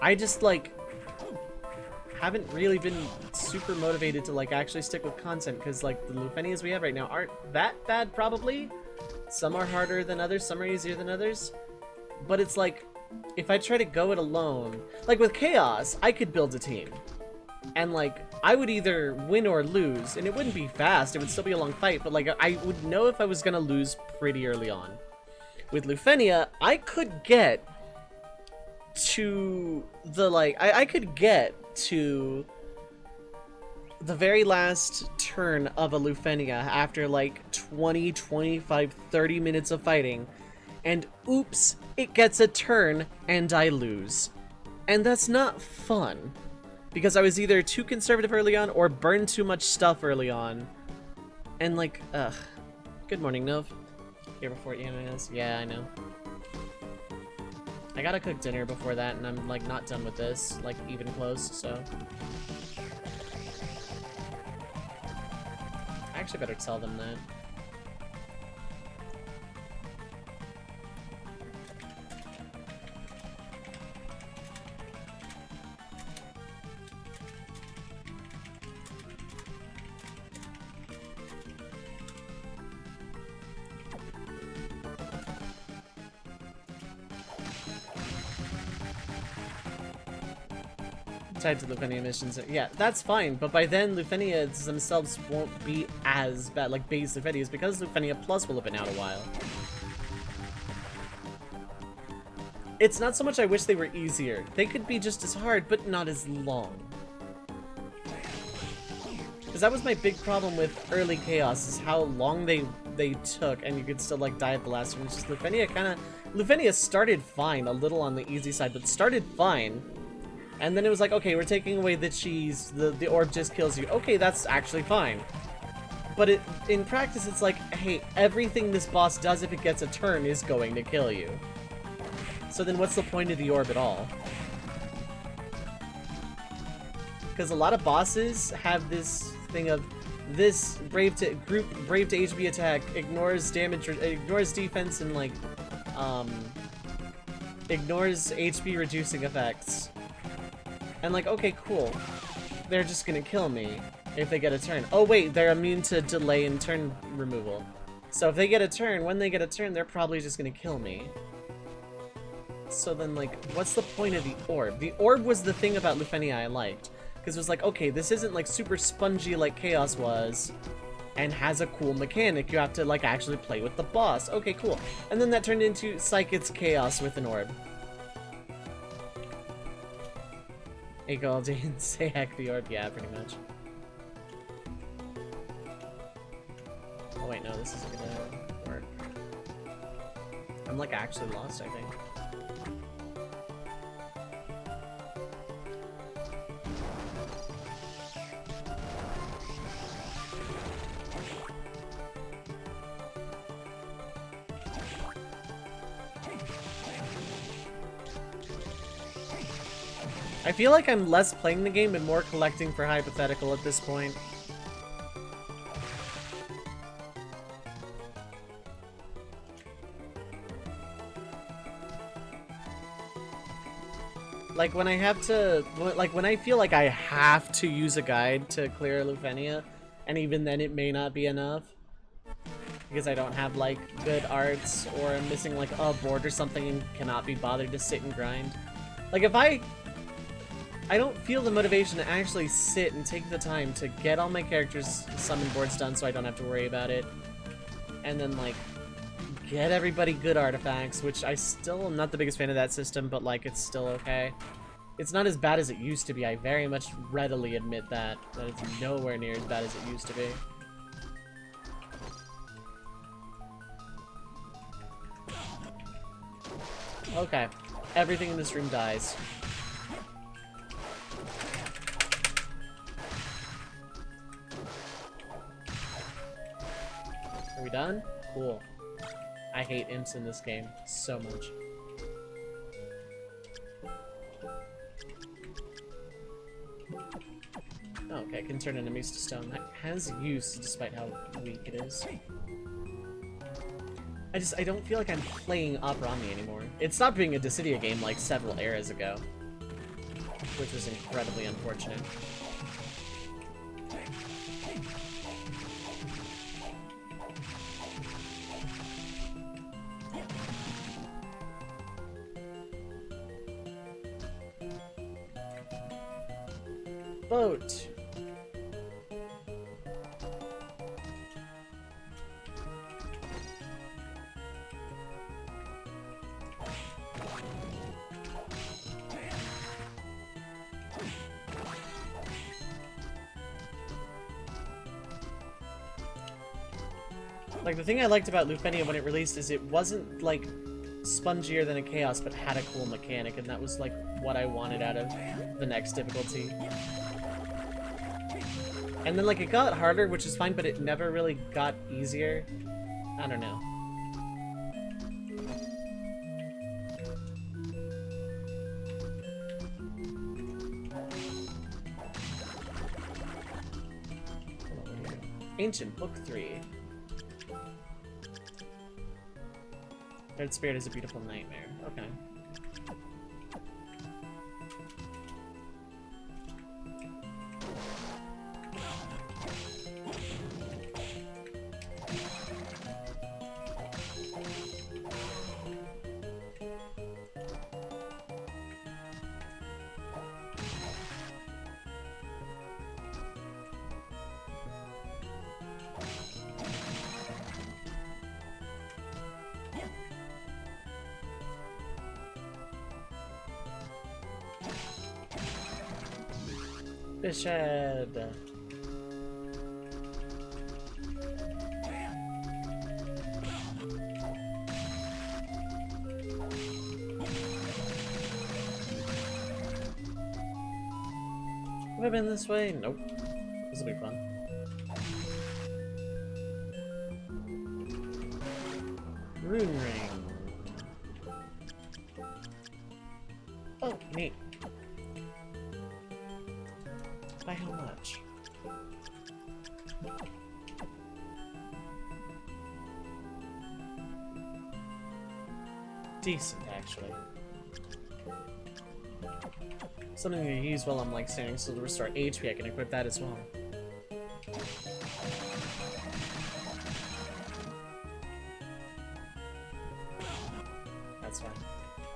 I just, like, haven't really been super motivated to, like, actually stick with content, because, like, the Lufenias we have right now aren't that bad, probably. Some are harder than others, some are easier than others. But it's like, if I try to go it alone... Like, with Chaos, I could build a team. And, like, I would either win or lose, and it wouldn't be fast, it would still be a long fight, but, like, I would know if I was gonna lose pretty early on. With Lufenia, I could get to the, like... I could get to the very last turn of a Lufenia after, like, 20, 25, 30 minutes of fighting, and oops, it gets a turn, and I lose. And that's not fun, because I was either too conservative early on, or burned too much stuff early on. And, like, ugh. Good morning, Nov. Here before EMS. Yeah, I know. I gotta cook dinner before that, and I'm, like, not done with this, like, even close, so... I actually better tell them that. Tied to Lufenia missions. Yeah, that's fine, but by then Lufenias themselves won't be as bad, like base Lufenias, because Lufenia Plus will have been out a while. It's not so much I wish they were easier. They could be just as hard, but not as long. Because that was my big problem with early Chaos, is how long they took, and you could still like die at the last one. It's just Lufenia started fine, a little on the easy side, but started fine. And then it was like, okay, we're taking away the cheese, the orb just kills you. Okay, that's actually fine. But in practice, it's like, hey, everything this boss does if it gets a turn is going to kill you. So then what's the point of the orb at all? Because a lot of bosses have this thing of this brave to HB attack ignores damage, ignores defense, and like ignores HP reducing effects. And like, okay, cool. They're just gonna kill me if they get a turn. Oh wait, they're immune to delay and turn removal. So if they get a turn, when they get a turn, they're probably just gonna kill me. So then like, what's the point of the orb? The orb was the thing about Lufenia I liked. Because it was like, okay, this isn't like super spongy like Chaos was, and has a cool mechanic. You have to like actually play with the boss. Okay, cool. And then that turned into Psych, it's Chaos with an orb. Echo all day and say heck the orb. Yeah, pretty much. Oh wait, no, this isn't gonna work. I'm like actually lost, I think. I feel like I'm less playing the game and more collecting for hypothetical at this point. Like when I have to, like when I feel like I have to use a guide to clear Lufenia, and even then it may not be enough. Because I don't have like good arts, or I'm missing like a board or something and cannot be bothered to sit and grind. Like if I don't feel the motivation to actually sit and take the time to get all my characters' summon boards done so I don't have to worry about it. And then, like, get everybody good artifacts, which I still am not the biggest fan of that system, but, like, it's still okay. It's not as bad as it used to be. I very much readily admit that it's nowhere near as bad as it used to be. Okay. Everything in this room dies. Are we done? Cool. I hate imps in this game so much. Oh, okay, I can turn enemies to stone. That has use, despite how weak it is. I don't feel like I'm playing Opera Omni anymore. It stopped being a Dissidia game like several eras ago, which was incredibly unfortunate. Boat. Like, the thing I liked about Lufenia when it released is it wasn't, like, spongier than a Chaos, but had a cool mechanic, and that was, like, what I wanted out of the next difficulty. And then, like, it got harder, which is fine, but it never really got easier. I don't know. Ancient Book 3. Third Spirit is a beautiful nightmare. Okay. Fish head. Have I been this way? Nope. This will be fun. Rune ring. Oh, neat. By how much? Decent, actually. Something to use while I'm like standing still to restore HP. I can equip that as well. That's fine.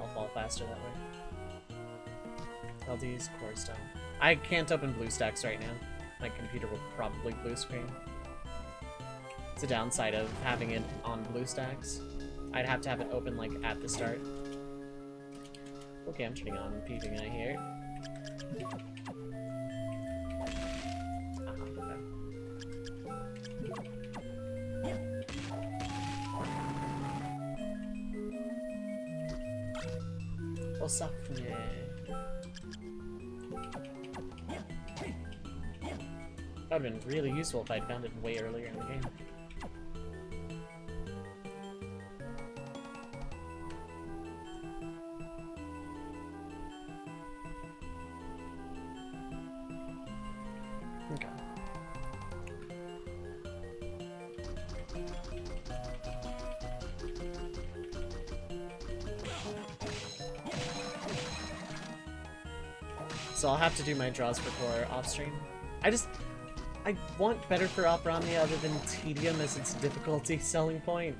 I'll fall faster that way. I'll use core stone. I can't open BlueStacks right now. My computer will probably blue screen. It's a downside of having it on BlueStacks. I'd have to have it open like at the start. Okay, I'm turning on PvI here. What's up, yeah? That would have been really useful if I'd found it way earlier in the game. Okay. So I'll have to do my draws for core off stream. I want better for Opera Omnia other than Tedium as its difficulty selling point.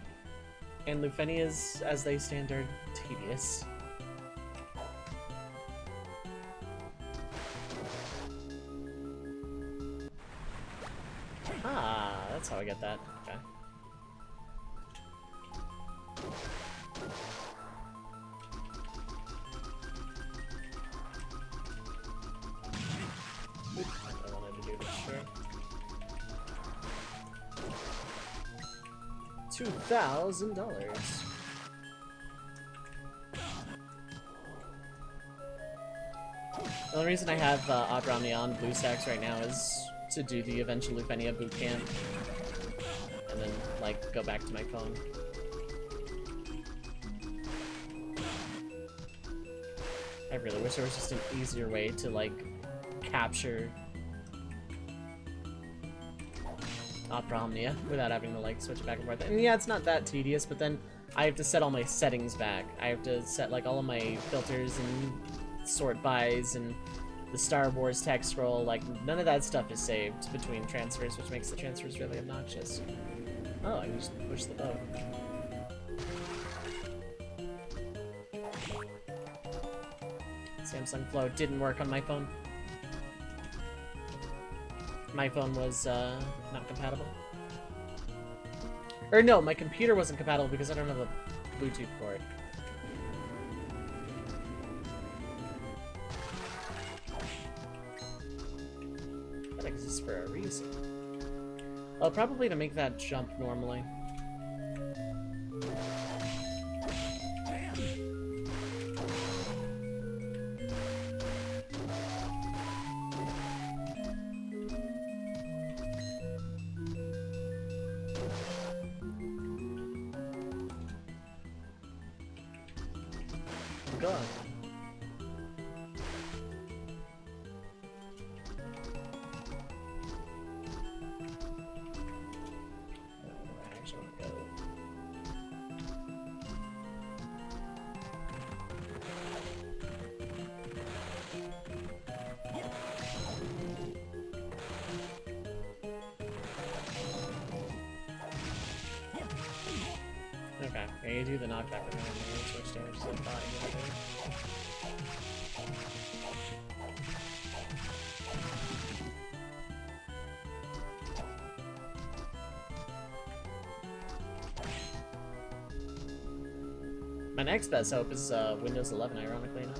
And Lufenias, as they stand, are tedious. Ah, that's how I get that. Okay. I wanted to do this, sure. $2,000. The only reason I have Opera Omnia on BlueStacks right now is to do the eventual Lufenia boot camp, and then like go back to my phone. I really wish there was just an easier way to like capture Opera Omnia without having to like switch it back and forth. And yeah, it's not that tedious, but then I have to set all my settings back. I have to set like all of my filters and sort bys and the Star Wars text scroll. Like none of that stuff is saved between transfers, which makes the transfers really obnoxious. Oh, I just pushed the boat. Samsung Flow didn't work on my phone. My phone was not compatible. Or no, my computer wasn't compatible because I don't have a Bluetooth port. That exists for a reason. Oh, probably to make that jump normally. God. Okay, yeah, you do the knockback with me, switch damage to the body. My next best hope is Windows 11, ironically enough.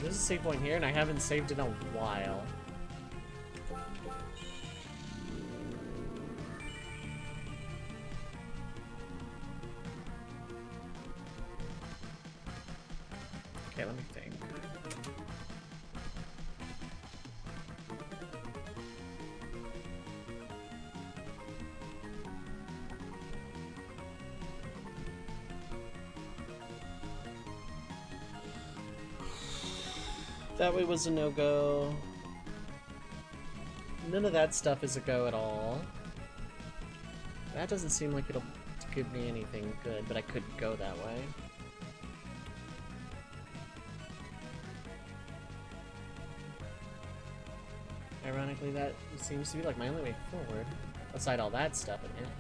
There's a save point here, and I haven't saved in a while. Okay, let me think. That way was a no-go. None of that stuff is a go at all. That doesn't seem like it'll give me anything good, but I could go that way. Ironically, that seems to be like my only way forward. Aside all that stuff and it.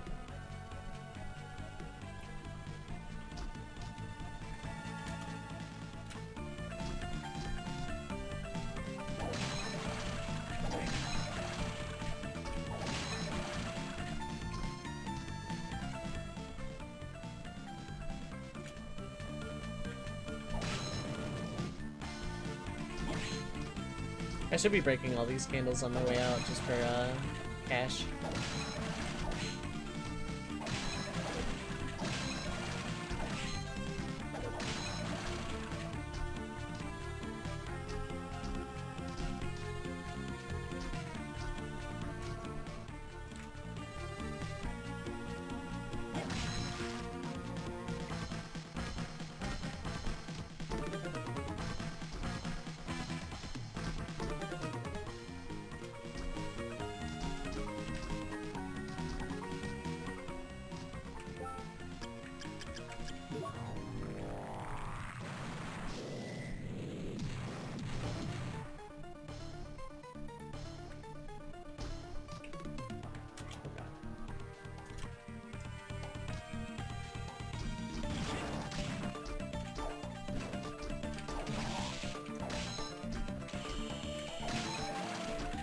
I should be breaking all these candles on my way out just for cash.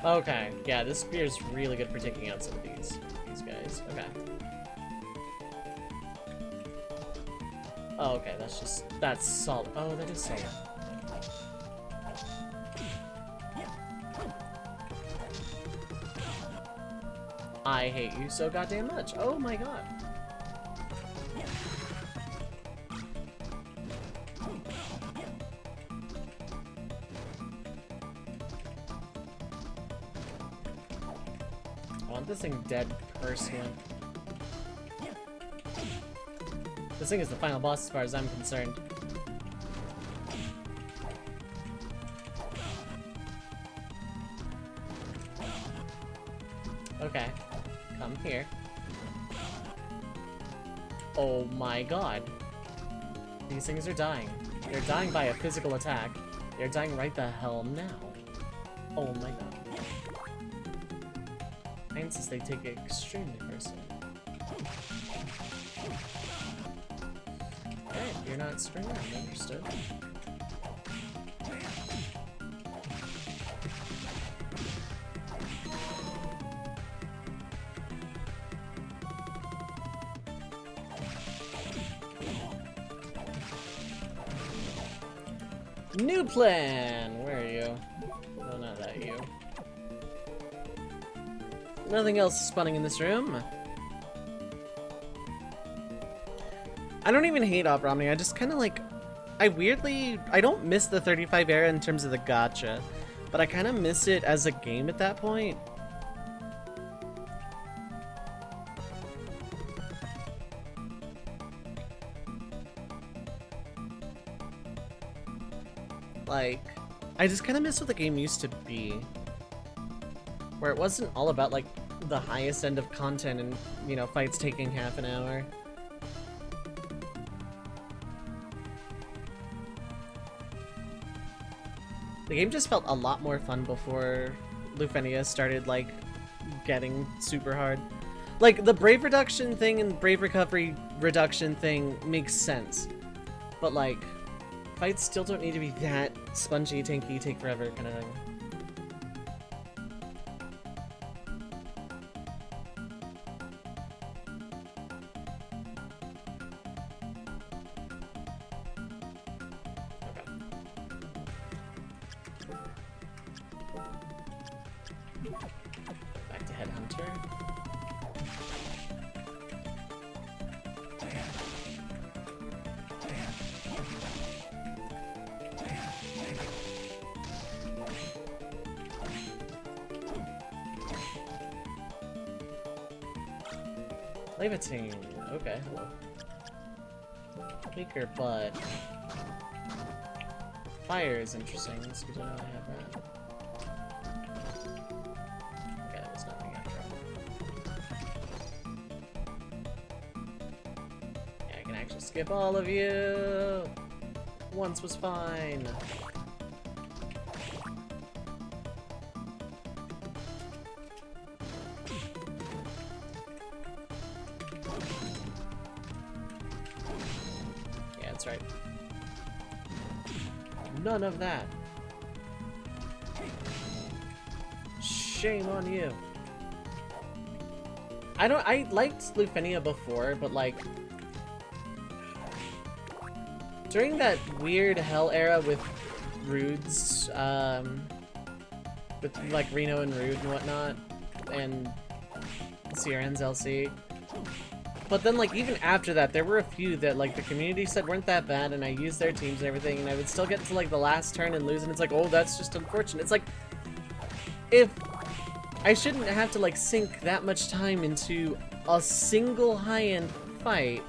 Okay, yeah, this spear is really good for taking out some of these guys. Okay. Oh, okay, that's solid. Oh, that is solid. I hate you so goddamn much. Oh my god. I want this thing dead personally. This thing is the final boss as far as I'm concerned. Okay, come here. Oh my god. These things are dying. They're dying by a physical attack. They're dying right the hell now. Oh my god. I insist they take it extremely personally. Okay, you're not screwing around, understood. New plan! Where are you? No, not that you. Nothing else is spawning in this room. I don't even hate Op Romney, I just kind of like... I don't miss the 35 era in terms of the gacha, but I kind of miss it as a game at that point. Like, I just kind of miss what the game used to be. Where it wasn't all about, like, the highest end of content and, you know, fights taking half an hour. The game just felt a lot more fun before Lufenia started, like, getting super hard. Like, the Brave Reduction thing and Brave Recovery Reduction thing makes sense. But, like, fights still don't need to be that spongy, tanky, take forever kind of thing. Headhunter? Levitating. Okay, hello. Weaker, but fire is interesting. So we don't really have that. Okay, that was nothing after all. Yeah, I can actually skip all of you. Once was fine. That's right. None of that. Shame on you. I liked Lufenia before, but like during that weird hell era with Rudes, with like Reno and Rude and whatnot, and CRN's LC. But then, like, even after that, there were a few that, like, the community said weren't that bad, and I used their teams and everything, and I would still get to, like, the last turn and lose, and it's like, oh, that's just unfortunate. It's like, if I shouldn't have to, like, sink that much time into a single high-end fight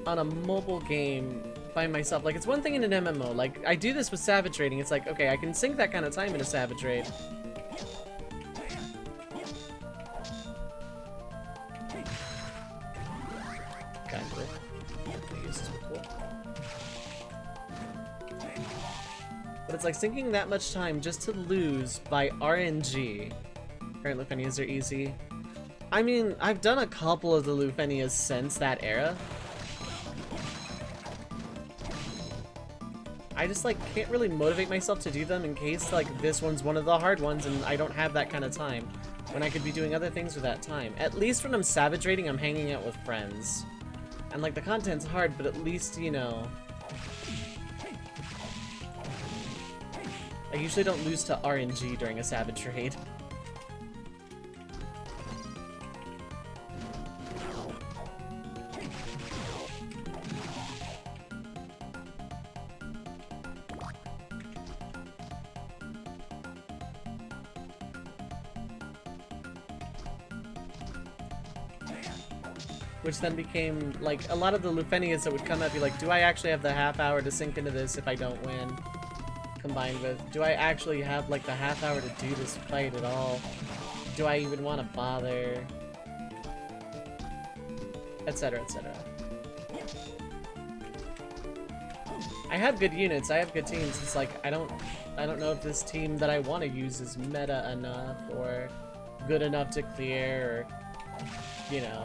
on a mobile game by myself. Like, it's one thing in an MMO. Like, I do this with Savage Raiding. It's like, okay, I can sink that kind of time into Savage Raid. But it's like sinking that much time just to lose by RNG. Current Lufenias are easy. I mean, I've done a couple of the Lufenias since that era. I just like can't really motivate myself to do them in case like this one's one of the hard ones and I don't have that kind of time when I could be doing other things with that time. At least when I'm Savage Raiding, I'm hanging out with friends. And like the content's hard, but at least, you know, I usually don't lose to RNG during a Savage Raid. Which then became, like, a lot of the Lufenias that would come up, be like, do I actually have the half hour to sink into this if I don't win? Combined with, do I actually have, like, the half hour to do this fight at all? Do I even want to bother? Etc, etc. I have good units, I have good teams. It's like, I don't know if this team that I want to use is meta enough, or good enough to clear, or, you know,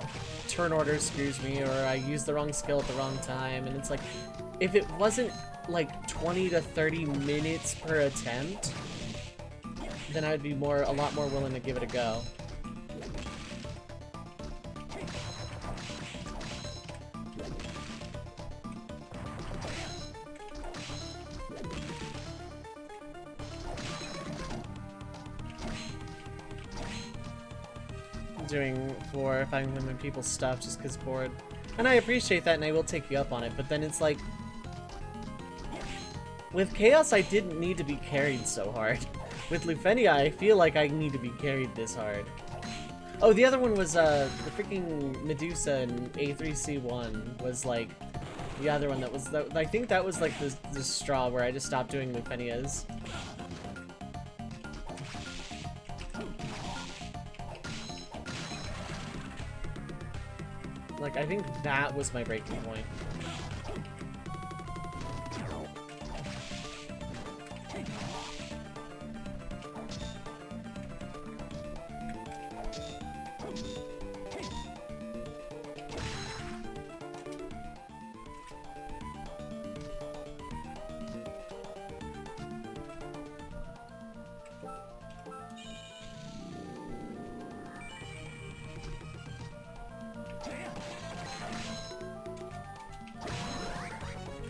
turn order screws me, or I use the wrong skill at the wrong time, and it's like, if it wasn't like 20 to 30 minutes per attempt, then I would be a lot more willing to give it a go. Doing 4 or 5 million people's stuff just because bored. And I appreciate that and I will take you up on it, but then it's like, with Chaos I didn't need to be carried so hard. With Lufenia I feel like I need to be carried this hard. Oh, the other one was the freaking Medusa in A3C1 was like the other one that was, I think that was like the straw where I just stopped doing Lufenias. Like, I think that was my breaking point.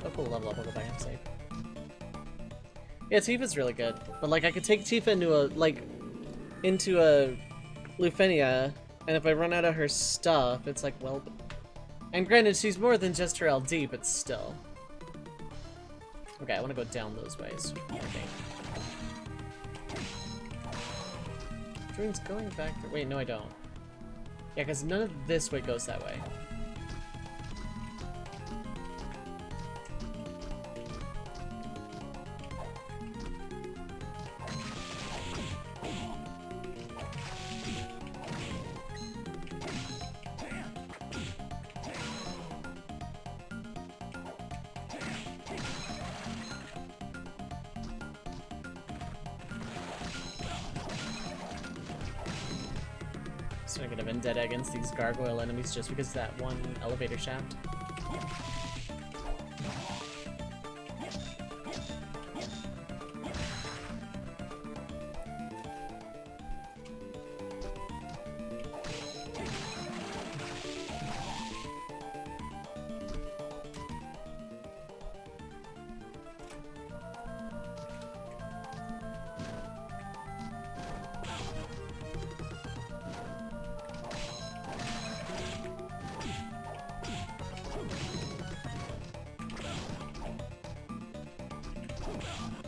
Oh, cool, level up, I'll go back and save. Yeah, Tifa's really good. But like I could take Tifa into a Lufenia, and if I run out of her stuff, it's like, well... And granted, she's more than just her LD, but still. Okay, I want to go down those ways, I think. Druid's going back there. Wait, no I don't. Yeah, because none of this way goes that way. So I get a vendetta against these gargoyle enemies just because of that one elevator shaft.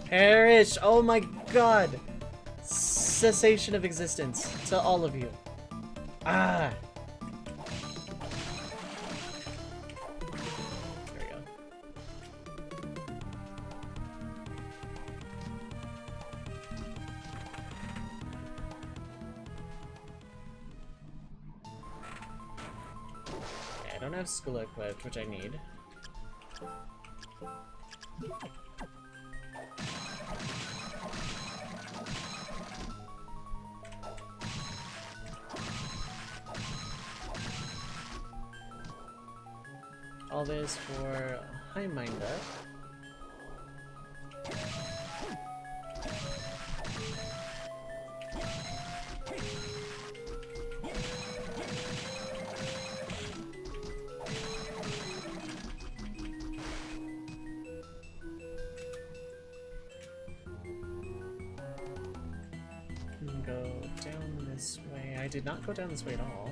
Perish! Oh my god! Cessation of existence to all of you. Ah! There we go. Okay, I don't have school equipped, which I need. All this for High Mind Up. Go down this way. I did not go down this way at all.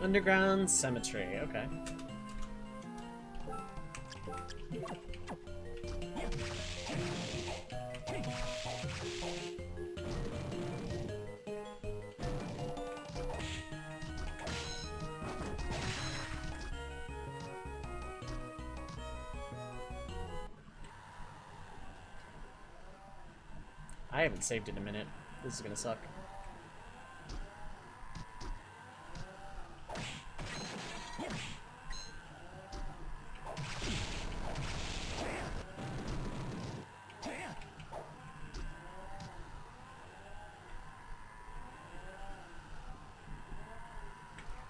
Underground cemetery, okay. I haven't saved in a minute. This is gonna suck.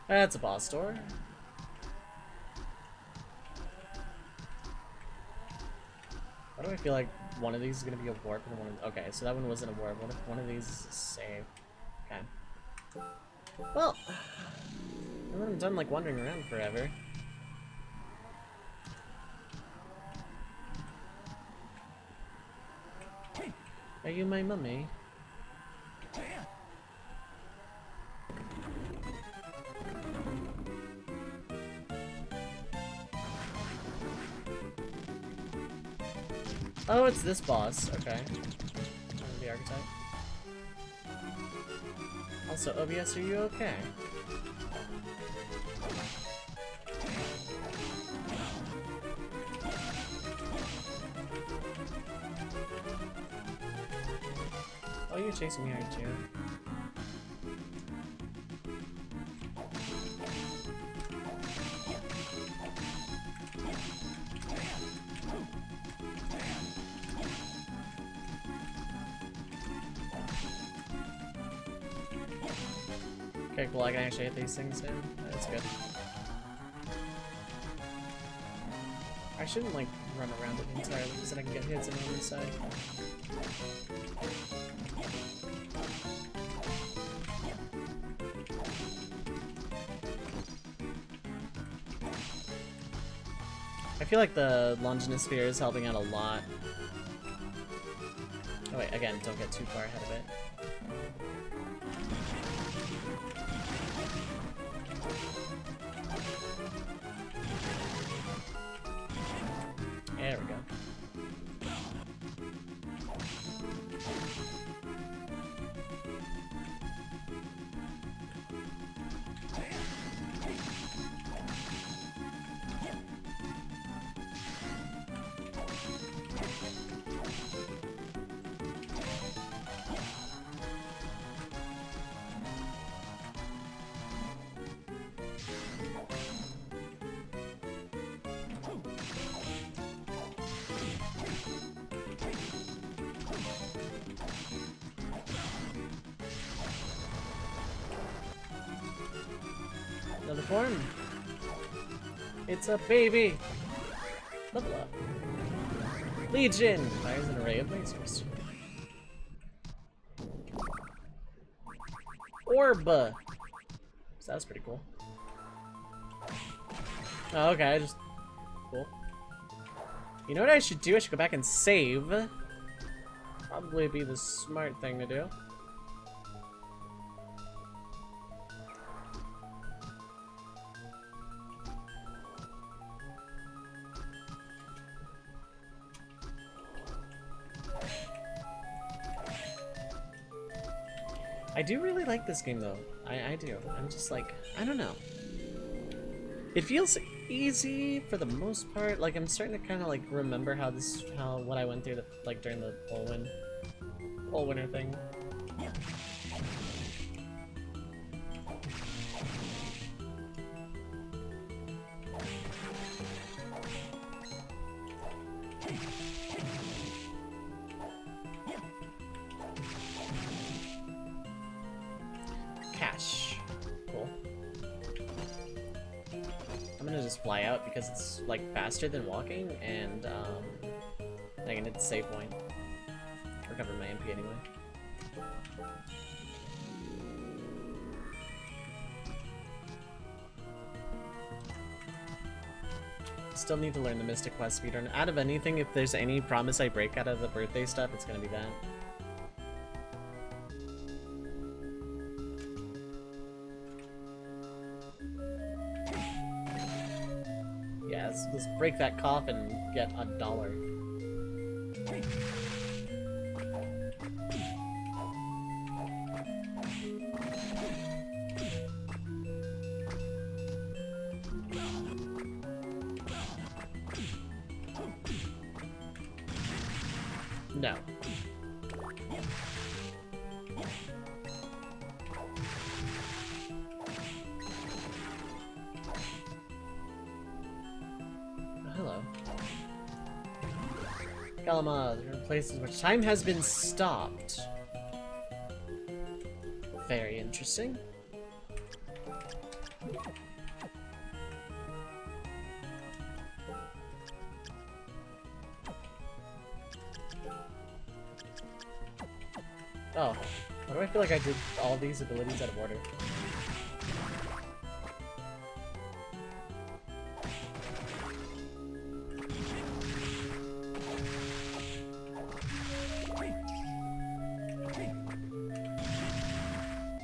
That's a boss door. Why do I feel like one of these is gonna be a warp and one of... Okay, so that one wasn't a warp. What if one of these is a save? Okay. Well, I'm done like wandering around forever. Are you my mummy? Oh, it's this boss. Okay. The archetype. Also, OBS, are you okay? Oh, you're chasing me, aren't you? Okay, cool, I can actually hit these things now. That's good. I shouldn't, like, run around it entirely, because then I can get hits on the other side. feel like the Longinus Sphere is helping out a lot. Oh wait, again, don't get too far ahead of it. There we go. Another form. It's a baby. Level up. Legion fires an array of lasers. Orb. So that's pretty cool. Oh, okay, just cool. You know what I should do? I should go back and save. Probably be the smart thing to do. I do really like this game though. I do. I'm just like, I don't know. It feels easy for the most part. Like I'm starting to kind of like remember what I went through like during the whole winter thing. Cool. I'm gonna just fly out because it's like faster than walking, and I can hit the save point. Recover my MP anyway. Still need to learn the Mystic Quest speedrun. Out of anything, if there's any promise I break out of the birthday stuff, it's gonna be that. Yeah, let's break that cough and get $1. No. Hello. Kalama, there are places where time has been stopped. Very interesting. Oh, why do I feel like I did all these abilities out of order?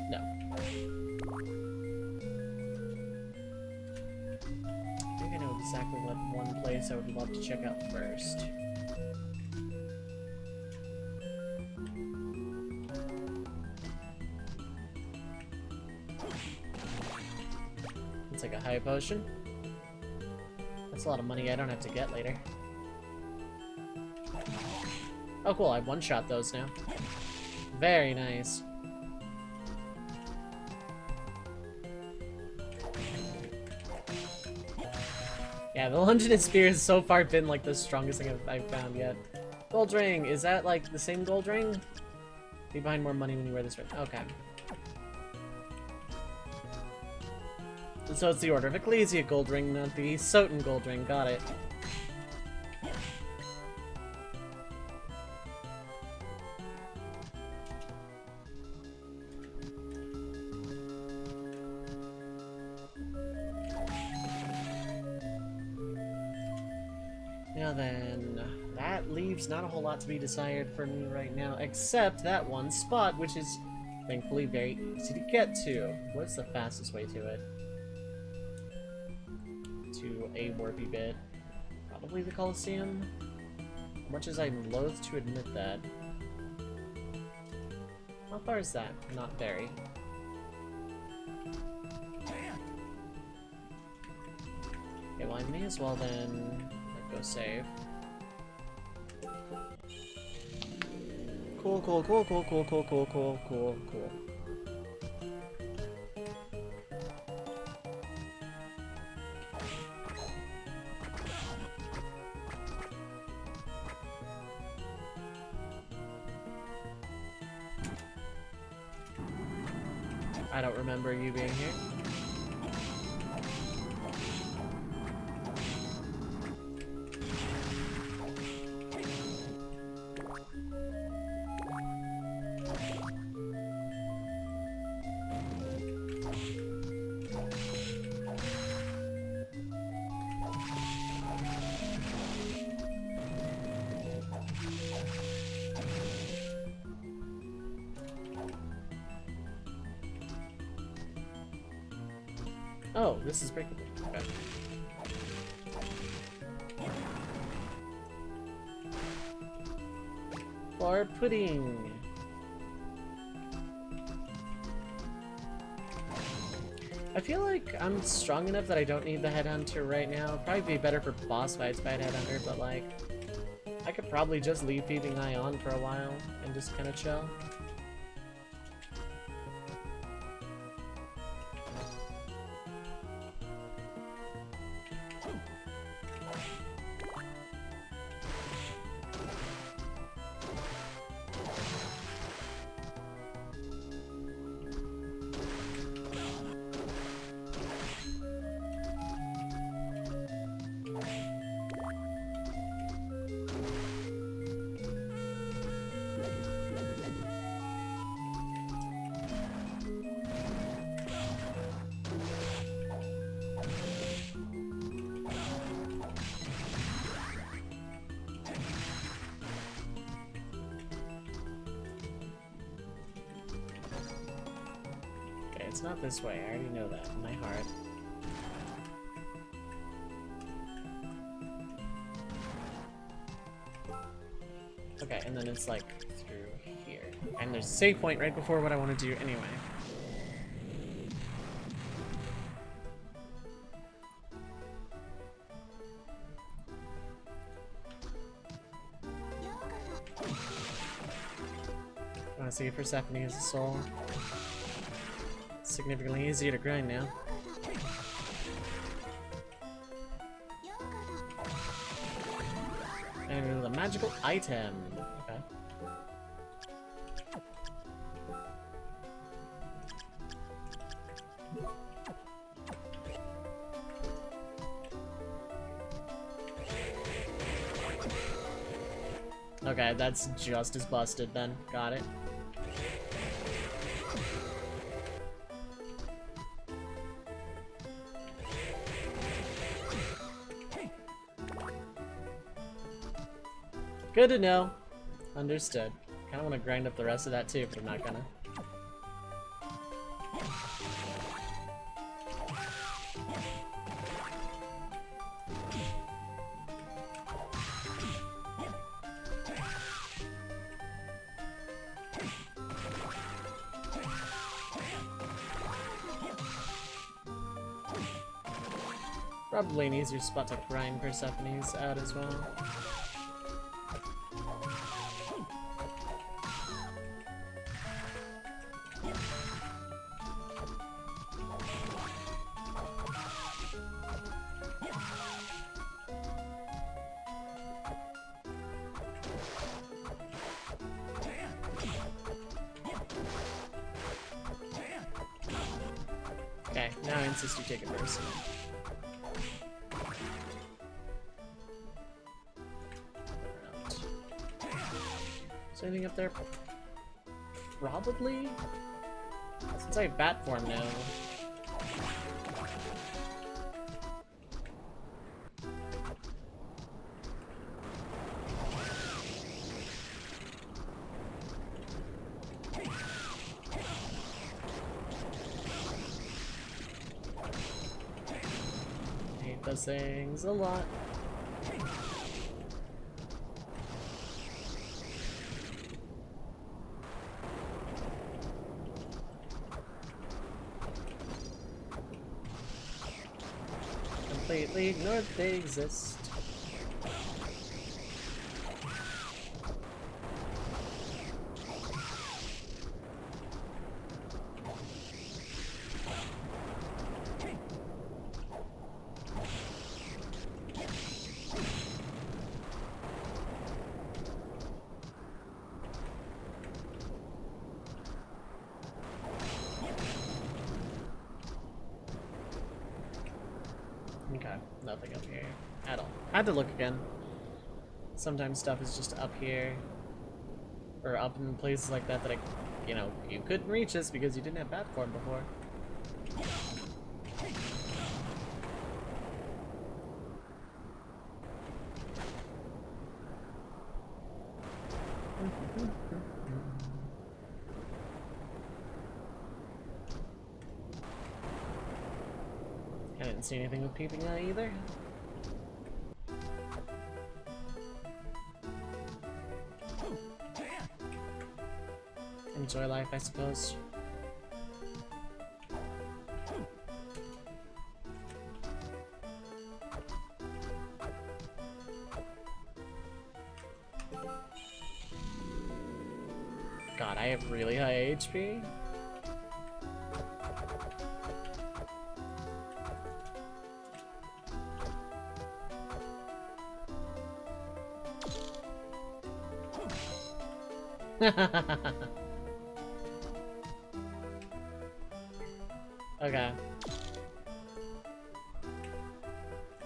No. I think I know exactly what one place I would love to check out first. It's like a high potion. That's a lot of money I don't have to get later. Oh cool, I one-shot those now. Very nice. Yeah, the Longinus Spear has so far been like the strongest thing I've found yet. Gold ring, is that like the same gold ring? You find more money when you wear this ring. Okay. So it's the Order of Ecclesia gold ring, not the Soten gold ring. Got it. Now then, that leaves not a whole lot to be desired for me right now, except that one spot, which is thankfully very easy to get to. What's the fastest way to it? To a warpy bit. Probably the Colosseum? Much as I'm loath to admit that. How far is that? Not very. Okay, well I may as well then go save. Cool, cool, cool, cool, cool, cool, cool, cool, cool, cool. I don't remember you being here. Oh, this is breakable. Okay. Bar pudding. I feel like I'm strong enough that I don't need the headhunter right now. It'd probably be better for boss fights by a headhunter, but like, I could probably just leave Peeping Eye on for a while and just kind of chill. It's not this way, I already know that in my heart. Okay, and then it's like through here. And there's a save point right before what I want to do anyway. I want to see if Persephone has a soul. Significantly easier to grind now. And the magical item. Okay. Okay, that's just as busted then. Got it. Good to know. Understood. Kinda wanna grind up the rest of that too, but I'm not gonna. Probably an easier spot to grind Persephone's out as well. Okay, now I insist you take it first. Is there anything up there? Probably? Since I have bat form now. those things a lot. Completely ignored they exist. Okay, nothing up here at all. Had to look again. Sometimes stuff is just up here. Or up in places like that that you know, you couldn't reach this because you didn't have platform before. I didn't see anything with peeping eye either. Enjoy life, I suppose. God, I have really high HP. Okay.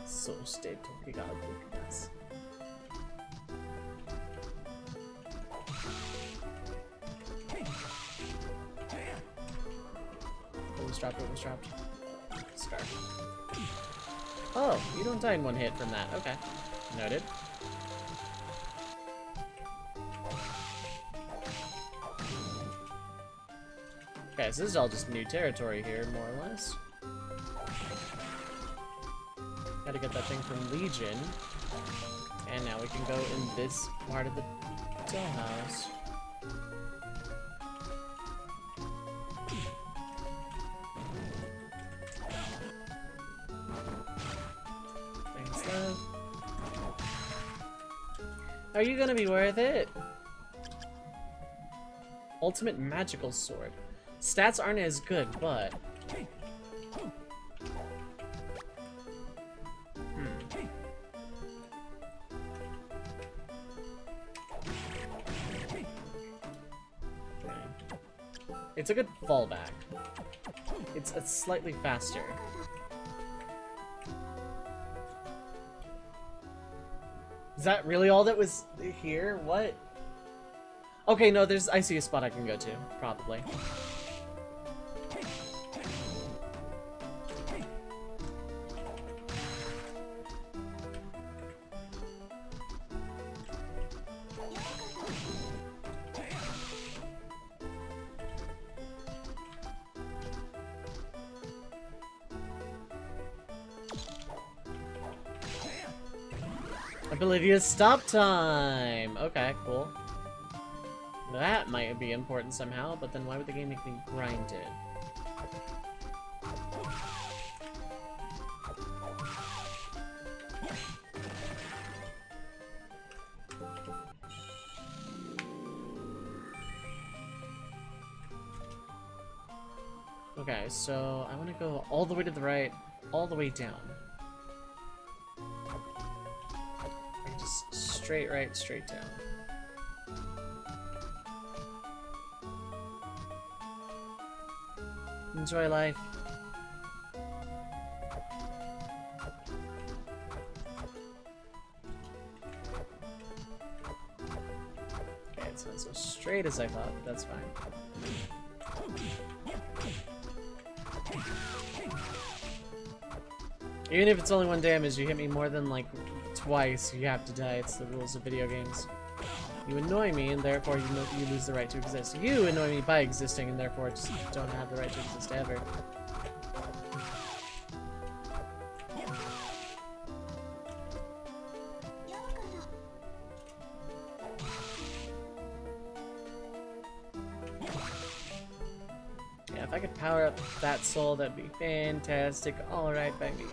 So stay talking about this. It was dropped, it was dropped. Start. Oh, you don't die in one hit from that. Okay. Noted. Okay, so this is all just new territory here, more or less. Gotta get that thing from Legion. And now we can go in this part of the dollhouse. Thanks, love. Are you gonna be worth it? Ultimate magical sword. Stats aren't as good, but... It's a good fallback. It's slightly faster. Is that really all that was here? What? Okay, no, I see a spot I can go to, probably. Ability to stop time! Okay, cool. That might be important somehow, but then why would the game make me grind it? Okay, so I want to go all the way to the right, all the way down. Just straight right, straight down. Enjoy life. Okay, it's not so straight as I thought, but that's fine. Even if it's only one damage, you hit me more than like twice, you have to die. It's the rules of video games. You annoy me, and therefore you lose the right to exist. You annoy me by existing, and therefore just don't have the right to exist ever. if I could power up that soul, that'd be fantastic. Alright, baby.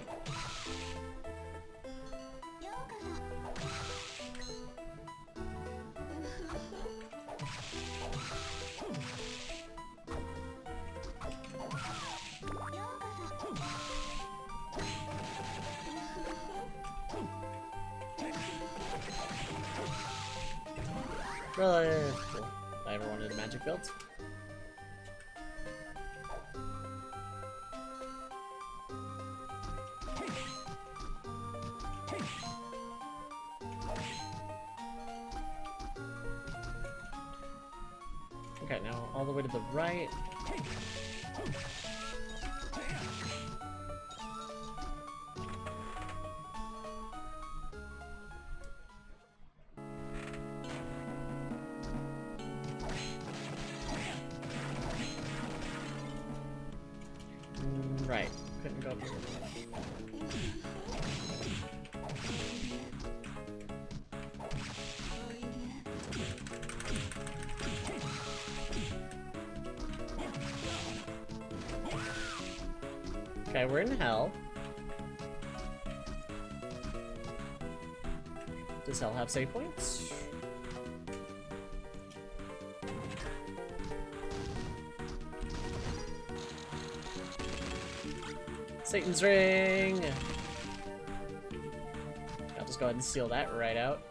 Brother. Cool. If I ever wanted a magic belt. Okay, now all the way to the right. Right. Couldn't go up here. Okay, we're in hell. Does hell have save points? Satan's ring! I'll just go ahead and seal that right out.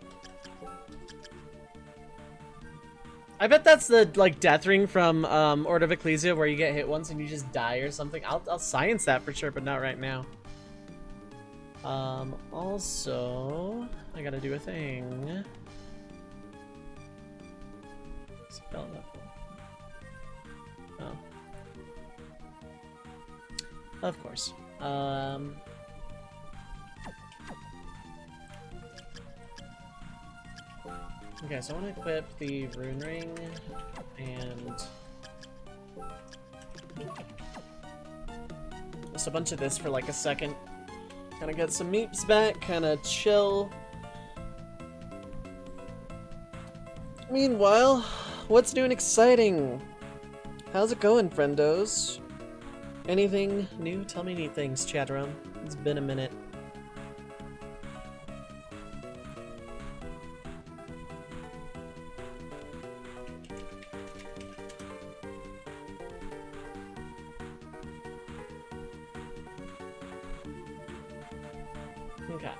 I bet that's the, like, death ring from, Order of Ecclesia where you get hit once and you just die or something. I'll science that for sure, but not right now. Also, I gotta do a thing. Spell that. Oh. Of course. Okay, so I want to equip the rune ring and just a bunch of this for like a second. Kind of get some meeps back, kind of chill. Meanwhile, what's new and exciting? How's it going, friendos? Anything new? Tell me neat things, chat room. It's been a minute. Okay.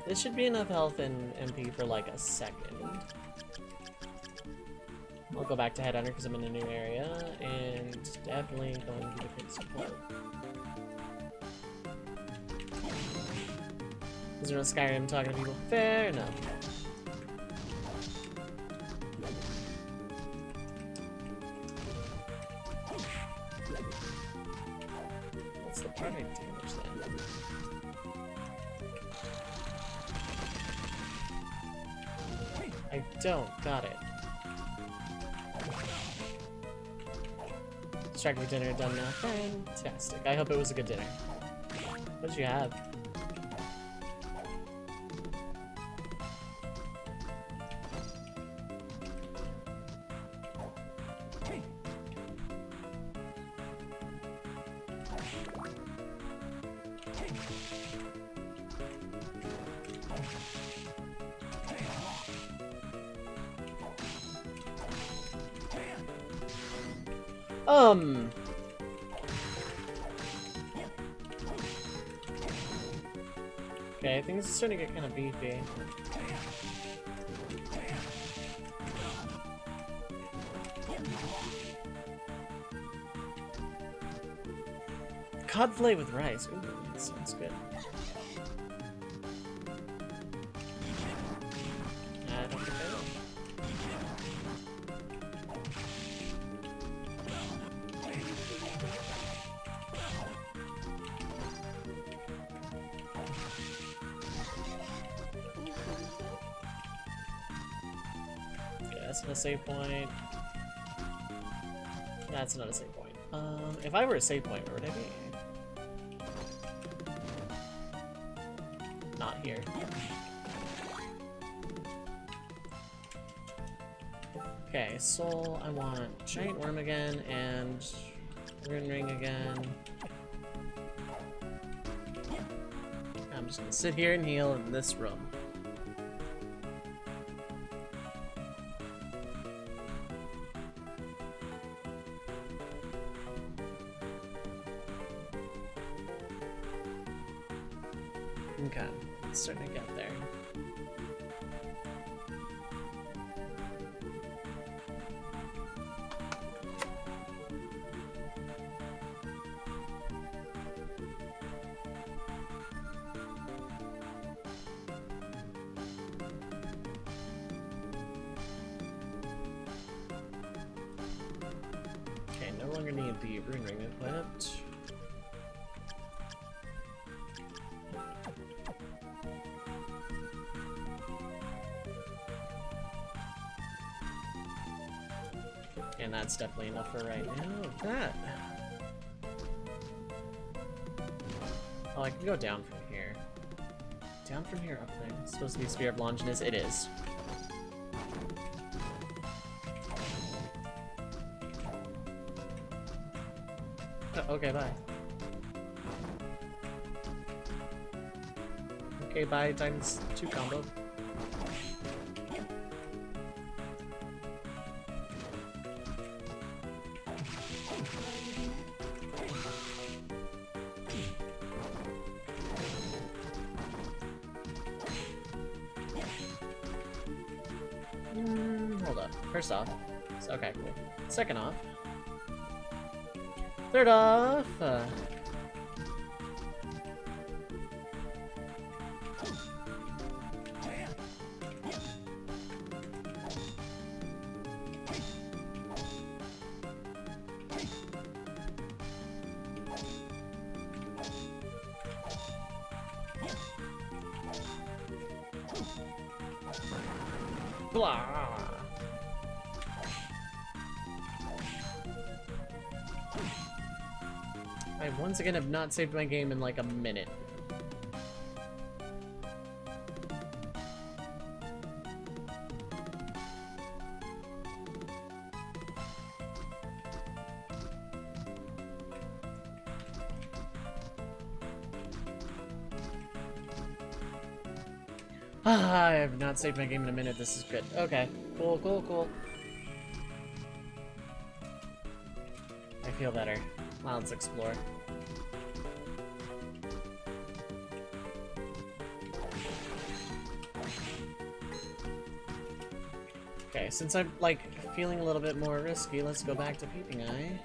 This should be enough health and MP for like a second. I'll go back to Headhunter because I'm in a new area, and definitely going to get support. Is there no Skyrim talking to people? Fair enough. What's the perfect damage then? I don't. Got it. Distracted dinner done now. Fantastic. I hope it was a good dinner. What did you have? Okay, I think this is starting to get kind of beefy. Cod fillet with rice. Ooh, that sounds good. I don't think I will. That's not a save point. That's not a save point. If I were a save point, where would I be? Not here. Okay, soul, I want giant worm again, and Rune ring again. I'm just gonna sit here and heal in this room. Okay, it's starting to get there. Okay, no longer need the rune ring equipped. And that's definitely enough for right now. That. Oh, I can go down from here. Down from here, up there. It's supposed to be Spear of Longinus. It is. Oh, okay, bye. Okay, bye times 2 combo. Hold up. First off. Okay, cool. Second off. Third off. Blah. I once again have not saved my game in like a minute. I have not saved my game in a minute. This is good. Okay. Cool, cool, cool. I feel better. Well, let's explore. Okay, since I'm, like, feeling a little bit more risky, let's go back to Peeping Eye.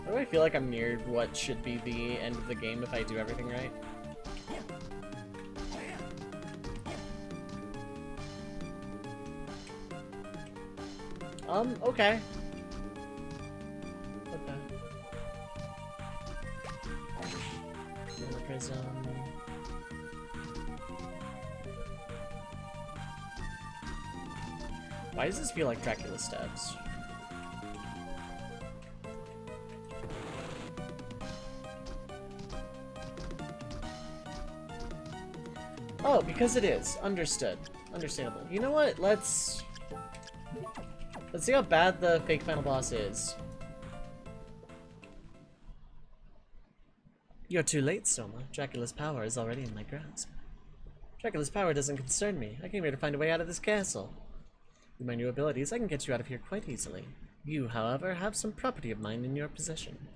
Why do I feel like I'm near what should be the end of the game if I do everything right? Okay. Okay. Another prism. Why does this feel like Dracula steps? Oh, because it is. Understood. Understandable. You know what? Let's see how bad the fake final boss is. You're too late, Soma. Dracula's power is already in my grasp. Dracula's power doesn't concern me. I came here to find a way out of this castle. With my new abilities, I can get you out of here quite easily. You, however, have some property of mine in your possession.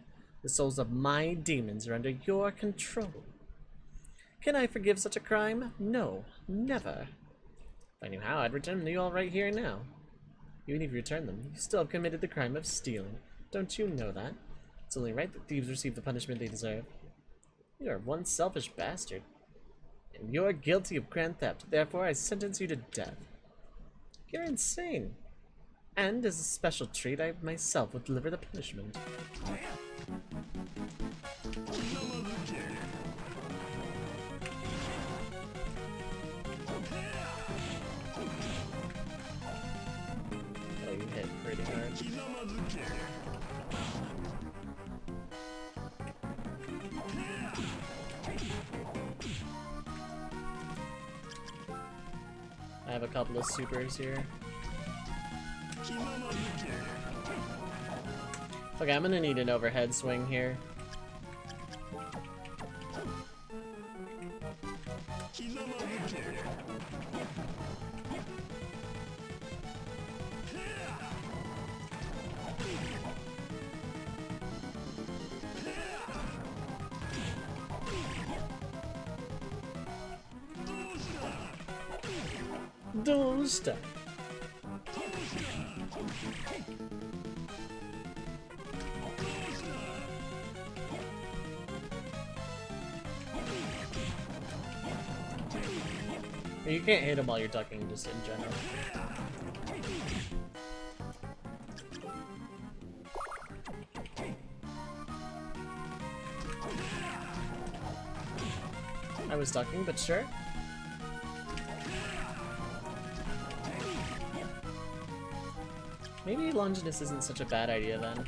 The souls of my demons are under your control. Can I forgive such a crime? No, never. If I knew how, I'd return them to you all right here and now. Even if you return them, you still have committed the crime of stealing. Don't you know that? It's only right that thieves receive the punishment they deserve. You are one selfish bastard. And you're guilty of grand theft, therefore I sentence you to death. You're insane. And as a special treat, I myself will deliver the punishment. Oh, you hit pretty hard. I have a couple of supers here. Okay, I'm gonna need an overhead swing here. Don't stop. You can't hit him while you're ducking, just in general. I was ducking, but sure. Maybe Longinus isn't such a bad idea then.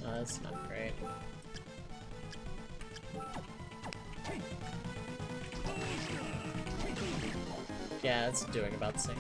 No, that's not great. Yeah, it's doing about the same.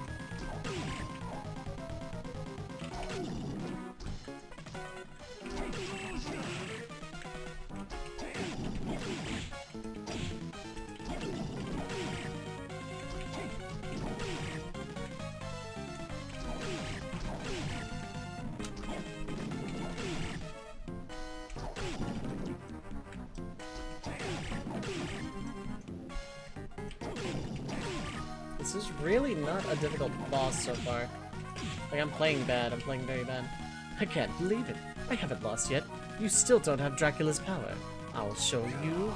This is really not a difficult boss so far. Like, I'm playing bad. I'm playing very bad. I can't believe it. I haven't lost yet. You still don't have Dracula's power. I'll show you.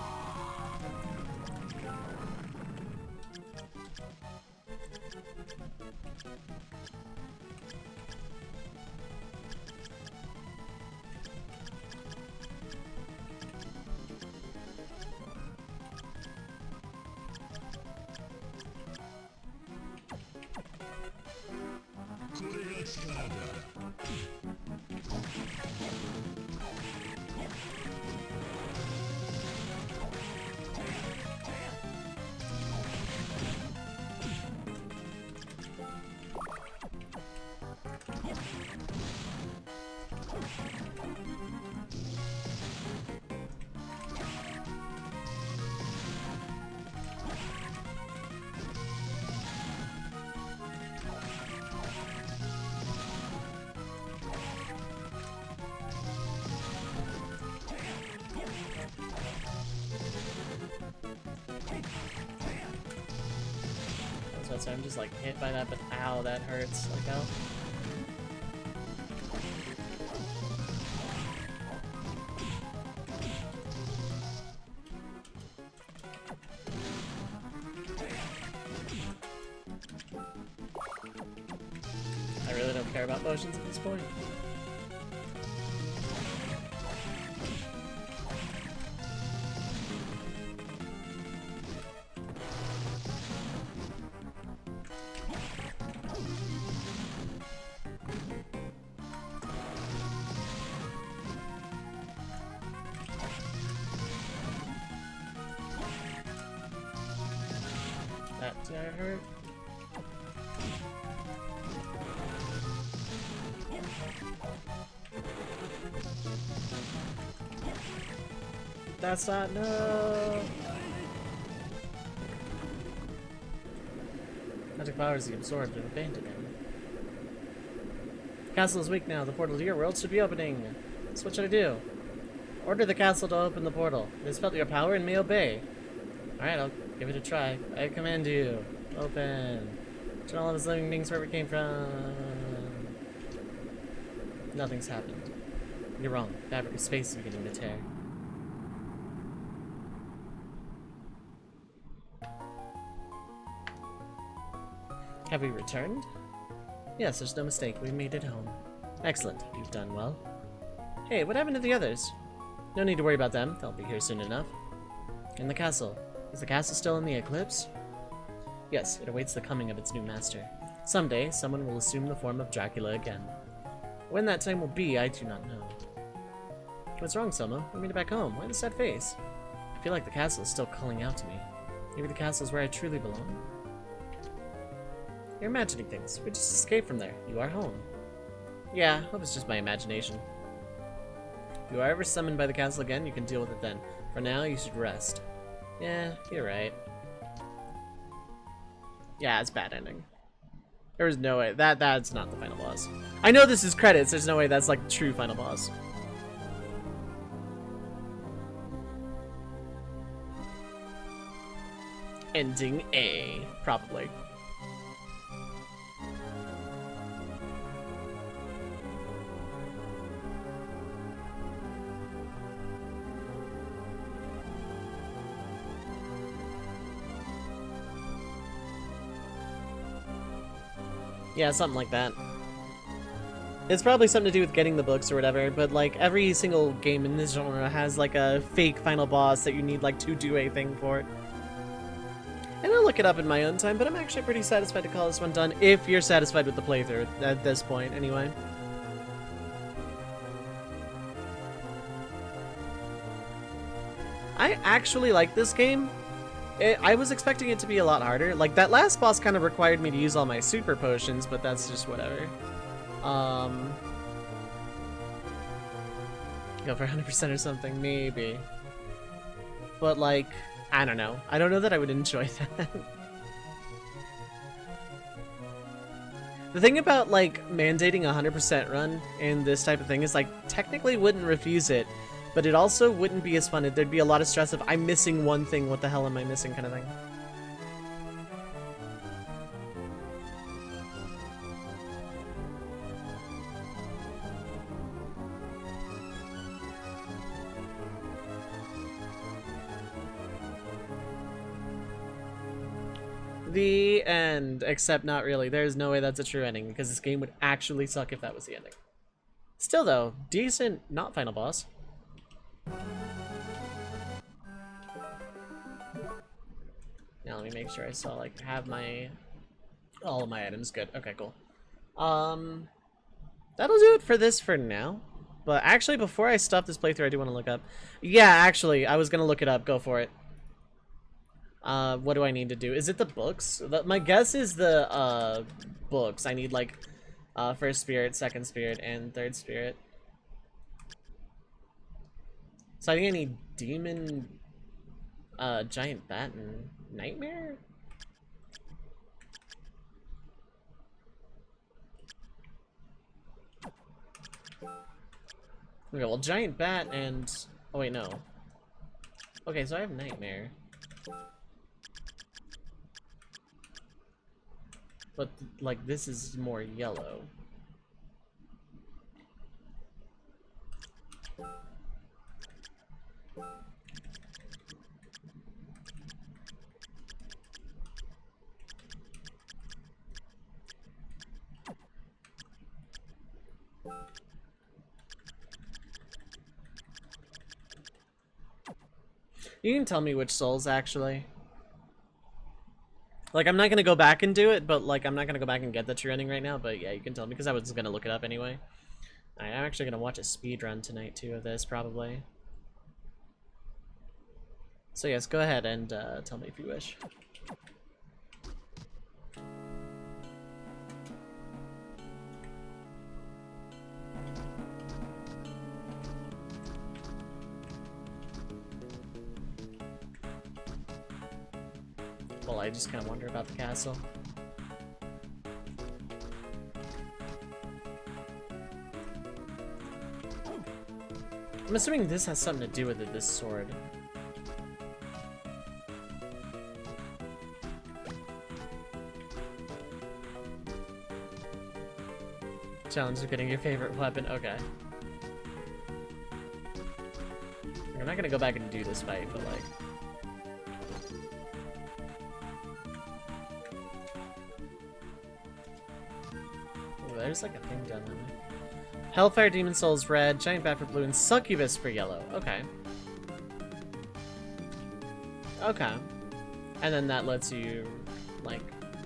So I'm just like hit by that, but ow, that hurts. Like, ow. I really don't care about potions at this point. That hurt. That's not no. Magic powers he absorbed and abandoned him. The castle is weak now. The portal to your world should be opening. So what should I do? Order the castle to open the portal. It has felt your power and may obey. Alright, I'll give it a try. I command you. Open. Turn all of his living beings wherever it came from. Nothing's happened. You're wrong. Fabric of space is beginning to tear. Have we returned? Yes, there's no mistake. We made it home. Excellent. You've done well. Hey, what happened to the others? No need to worry about them. They'll be here soon enough. In the castle. Is the castle still in the eclipse? Yes, it awaits the coming of its new master. Someday, someone will assume the form of Dracula again. When that time will be, I do not know. What's wrong, Soma? We made it back home. Why the sad face? I feel like the castle is still calling out to me. Maybe the castle is where I truly belong? You're imagining things. We just escaped from there. You are home. Yeah, hope it's just my imagination. If you are ever summoned by the castle again, you can deal with it then. For now, you should rest. Yeah, you're right. Yeah, it's bad ending. There was no way. That's not the final boss. I know this is credits. There's no way that's like the true final boss. Ending A, probably. Yeah, something like that. It's probably something to do with getting the books or whatever, but like every single game in this genre has like a fake final boss that you need like to do a thing for. And I'll look it up in my own time, but I'm actually pretty satisfied to call this one done, if you're satisfied with the playthrough at this point, anyway. I actually like this game. I was expecting it to be a lot harder. Like, that last boss kind of required me to use all my super potions, but that's just whatever. Go for 100% or something, maybe. But, like, I don't know. I don't know that I would enjoy that. The thing about, like, mandating a 100% run in this type of thing is, like, technically wouldn't refuse it, but it also wouldn't be as fun. There'd be a lot of stress of, I'm missing one thing, what the hell am I missing kind of thing. The end, except not really. There's no way that's a true ending, because this game would actually suck if that was the ending. Still though, decent, not final boss. Now let me make sure I saw, like, have my, all of my items good. Okay, cool. That'll do it for this for now. But actually, before I stop this playthrough, I do want to look up. Yeah, actually, I was gonna look it up. Go for it. What do I need to do? Is it the books? My guess is the books. I need like first spirit, second spirit, and third spirit. So I think I need demon, giant bat, and nightmare. Okay, well, giant bat and oh wait, no. Okay, so I have nightmare. But, like, this is more yellow. You can tell me which souls, actually. Like, I'm not gonna go back and do it, but, like, I'm not gonna go back and get the true ending right now, but yeah, you can tell me, because I was gonna look it up anyway. I'm actually gonna watch a speed run tonight, too, of this, probably. So yes, go ahead and tell me if you wish. Well, I just kind of wonder about the castle. I'm assuming this has something to do with it, this sword. Challenge of getting your favorite weapon, okay. I'm not gonna go back and do this fight, but like... There's like a thing down there. Hellfire Demon Soul's red, Giant Bat for blue, and Succubus for yellow. Okay. Okay. And then that lets you, like,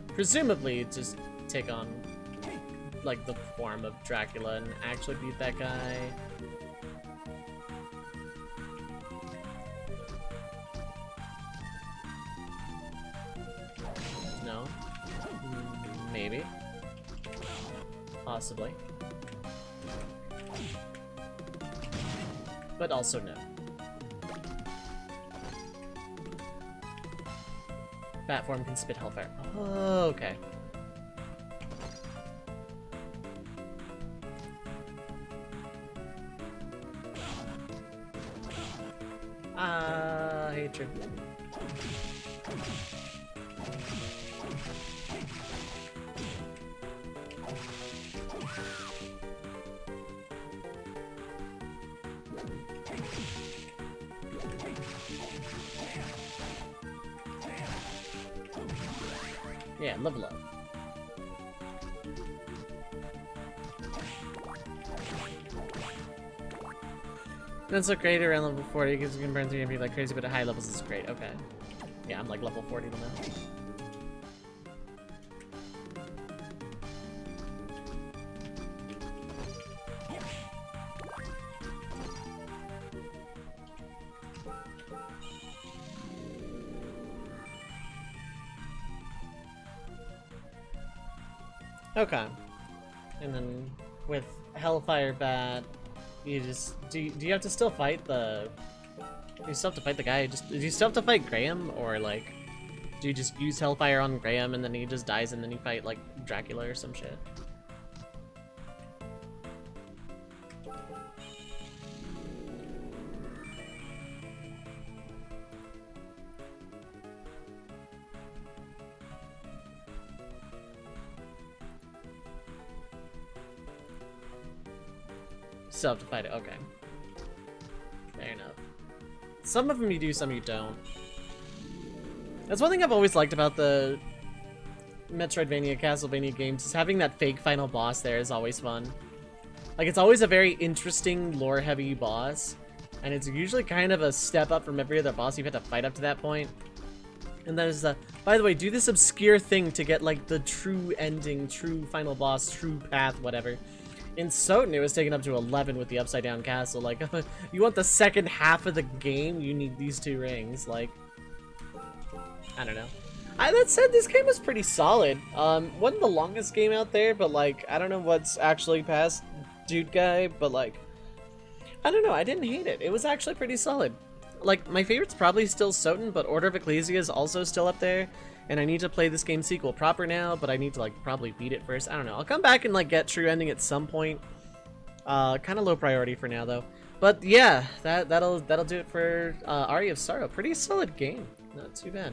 presumably just take on, like, the form of Dracula and actually beat that guy. No? Maybe. Possibly. But also no. Bat form can spit hellfire. Oh, okay. Hatred. Yeah, level up. That's so great around level 40 because you can burn 3 MP like crazy, but at high levels it's great. Okay. Yeah, I'm like level 40 now. Okay. And then with Hellfire Bat, you just do you have to still fight the you still have to fight the guy, do you still have to fight Graham, or like do you just use Hellfire on Graham and then he just dies and then you fight like Dracula or some shit? Still have to fight it, okay. Fair enough. Some of them you do, some you don't. That's one thing I've always liked about the Metroidvania, Castlevania games, is having that fake final boss there is always fun. Like, it's always a very interesting, lore-heavy boss, and it's usually kind of a step up from every other boss you've had to fight up to that point. And there's the, by the way, do this obscure thing to get, like, the true ending, true final boss, true path, whatever. In Soten, it was taken up to 11 with the Upside Down Castle. Like, you want the second half of the game, you need these 2 rings. Like, I don't know. That said, this game was pretty solid. Wasn't the longest game out there, but, like, I don't know what's actually past Dude Guy, but, like, I don't know, I didn't hate it. It was actually pretty solid. Like, my favorite's probably still Soten, but Order of Ecclesia is also still up there. And I need to play this game sequel proper now, but I need to, like, probably beat it first. I don't know. I'll come back and, like, get true ending at some point. Kind of low priority for now, though. But, yeah, that'll do it for Aria of Sorrow. Pretty solid game. Not too bad.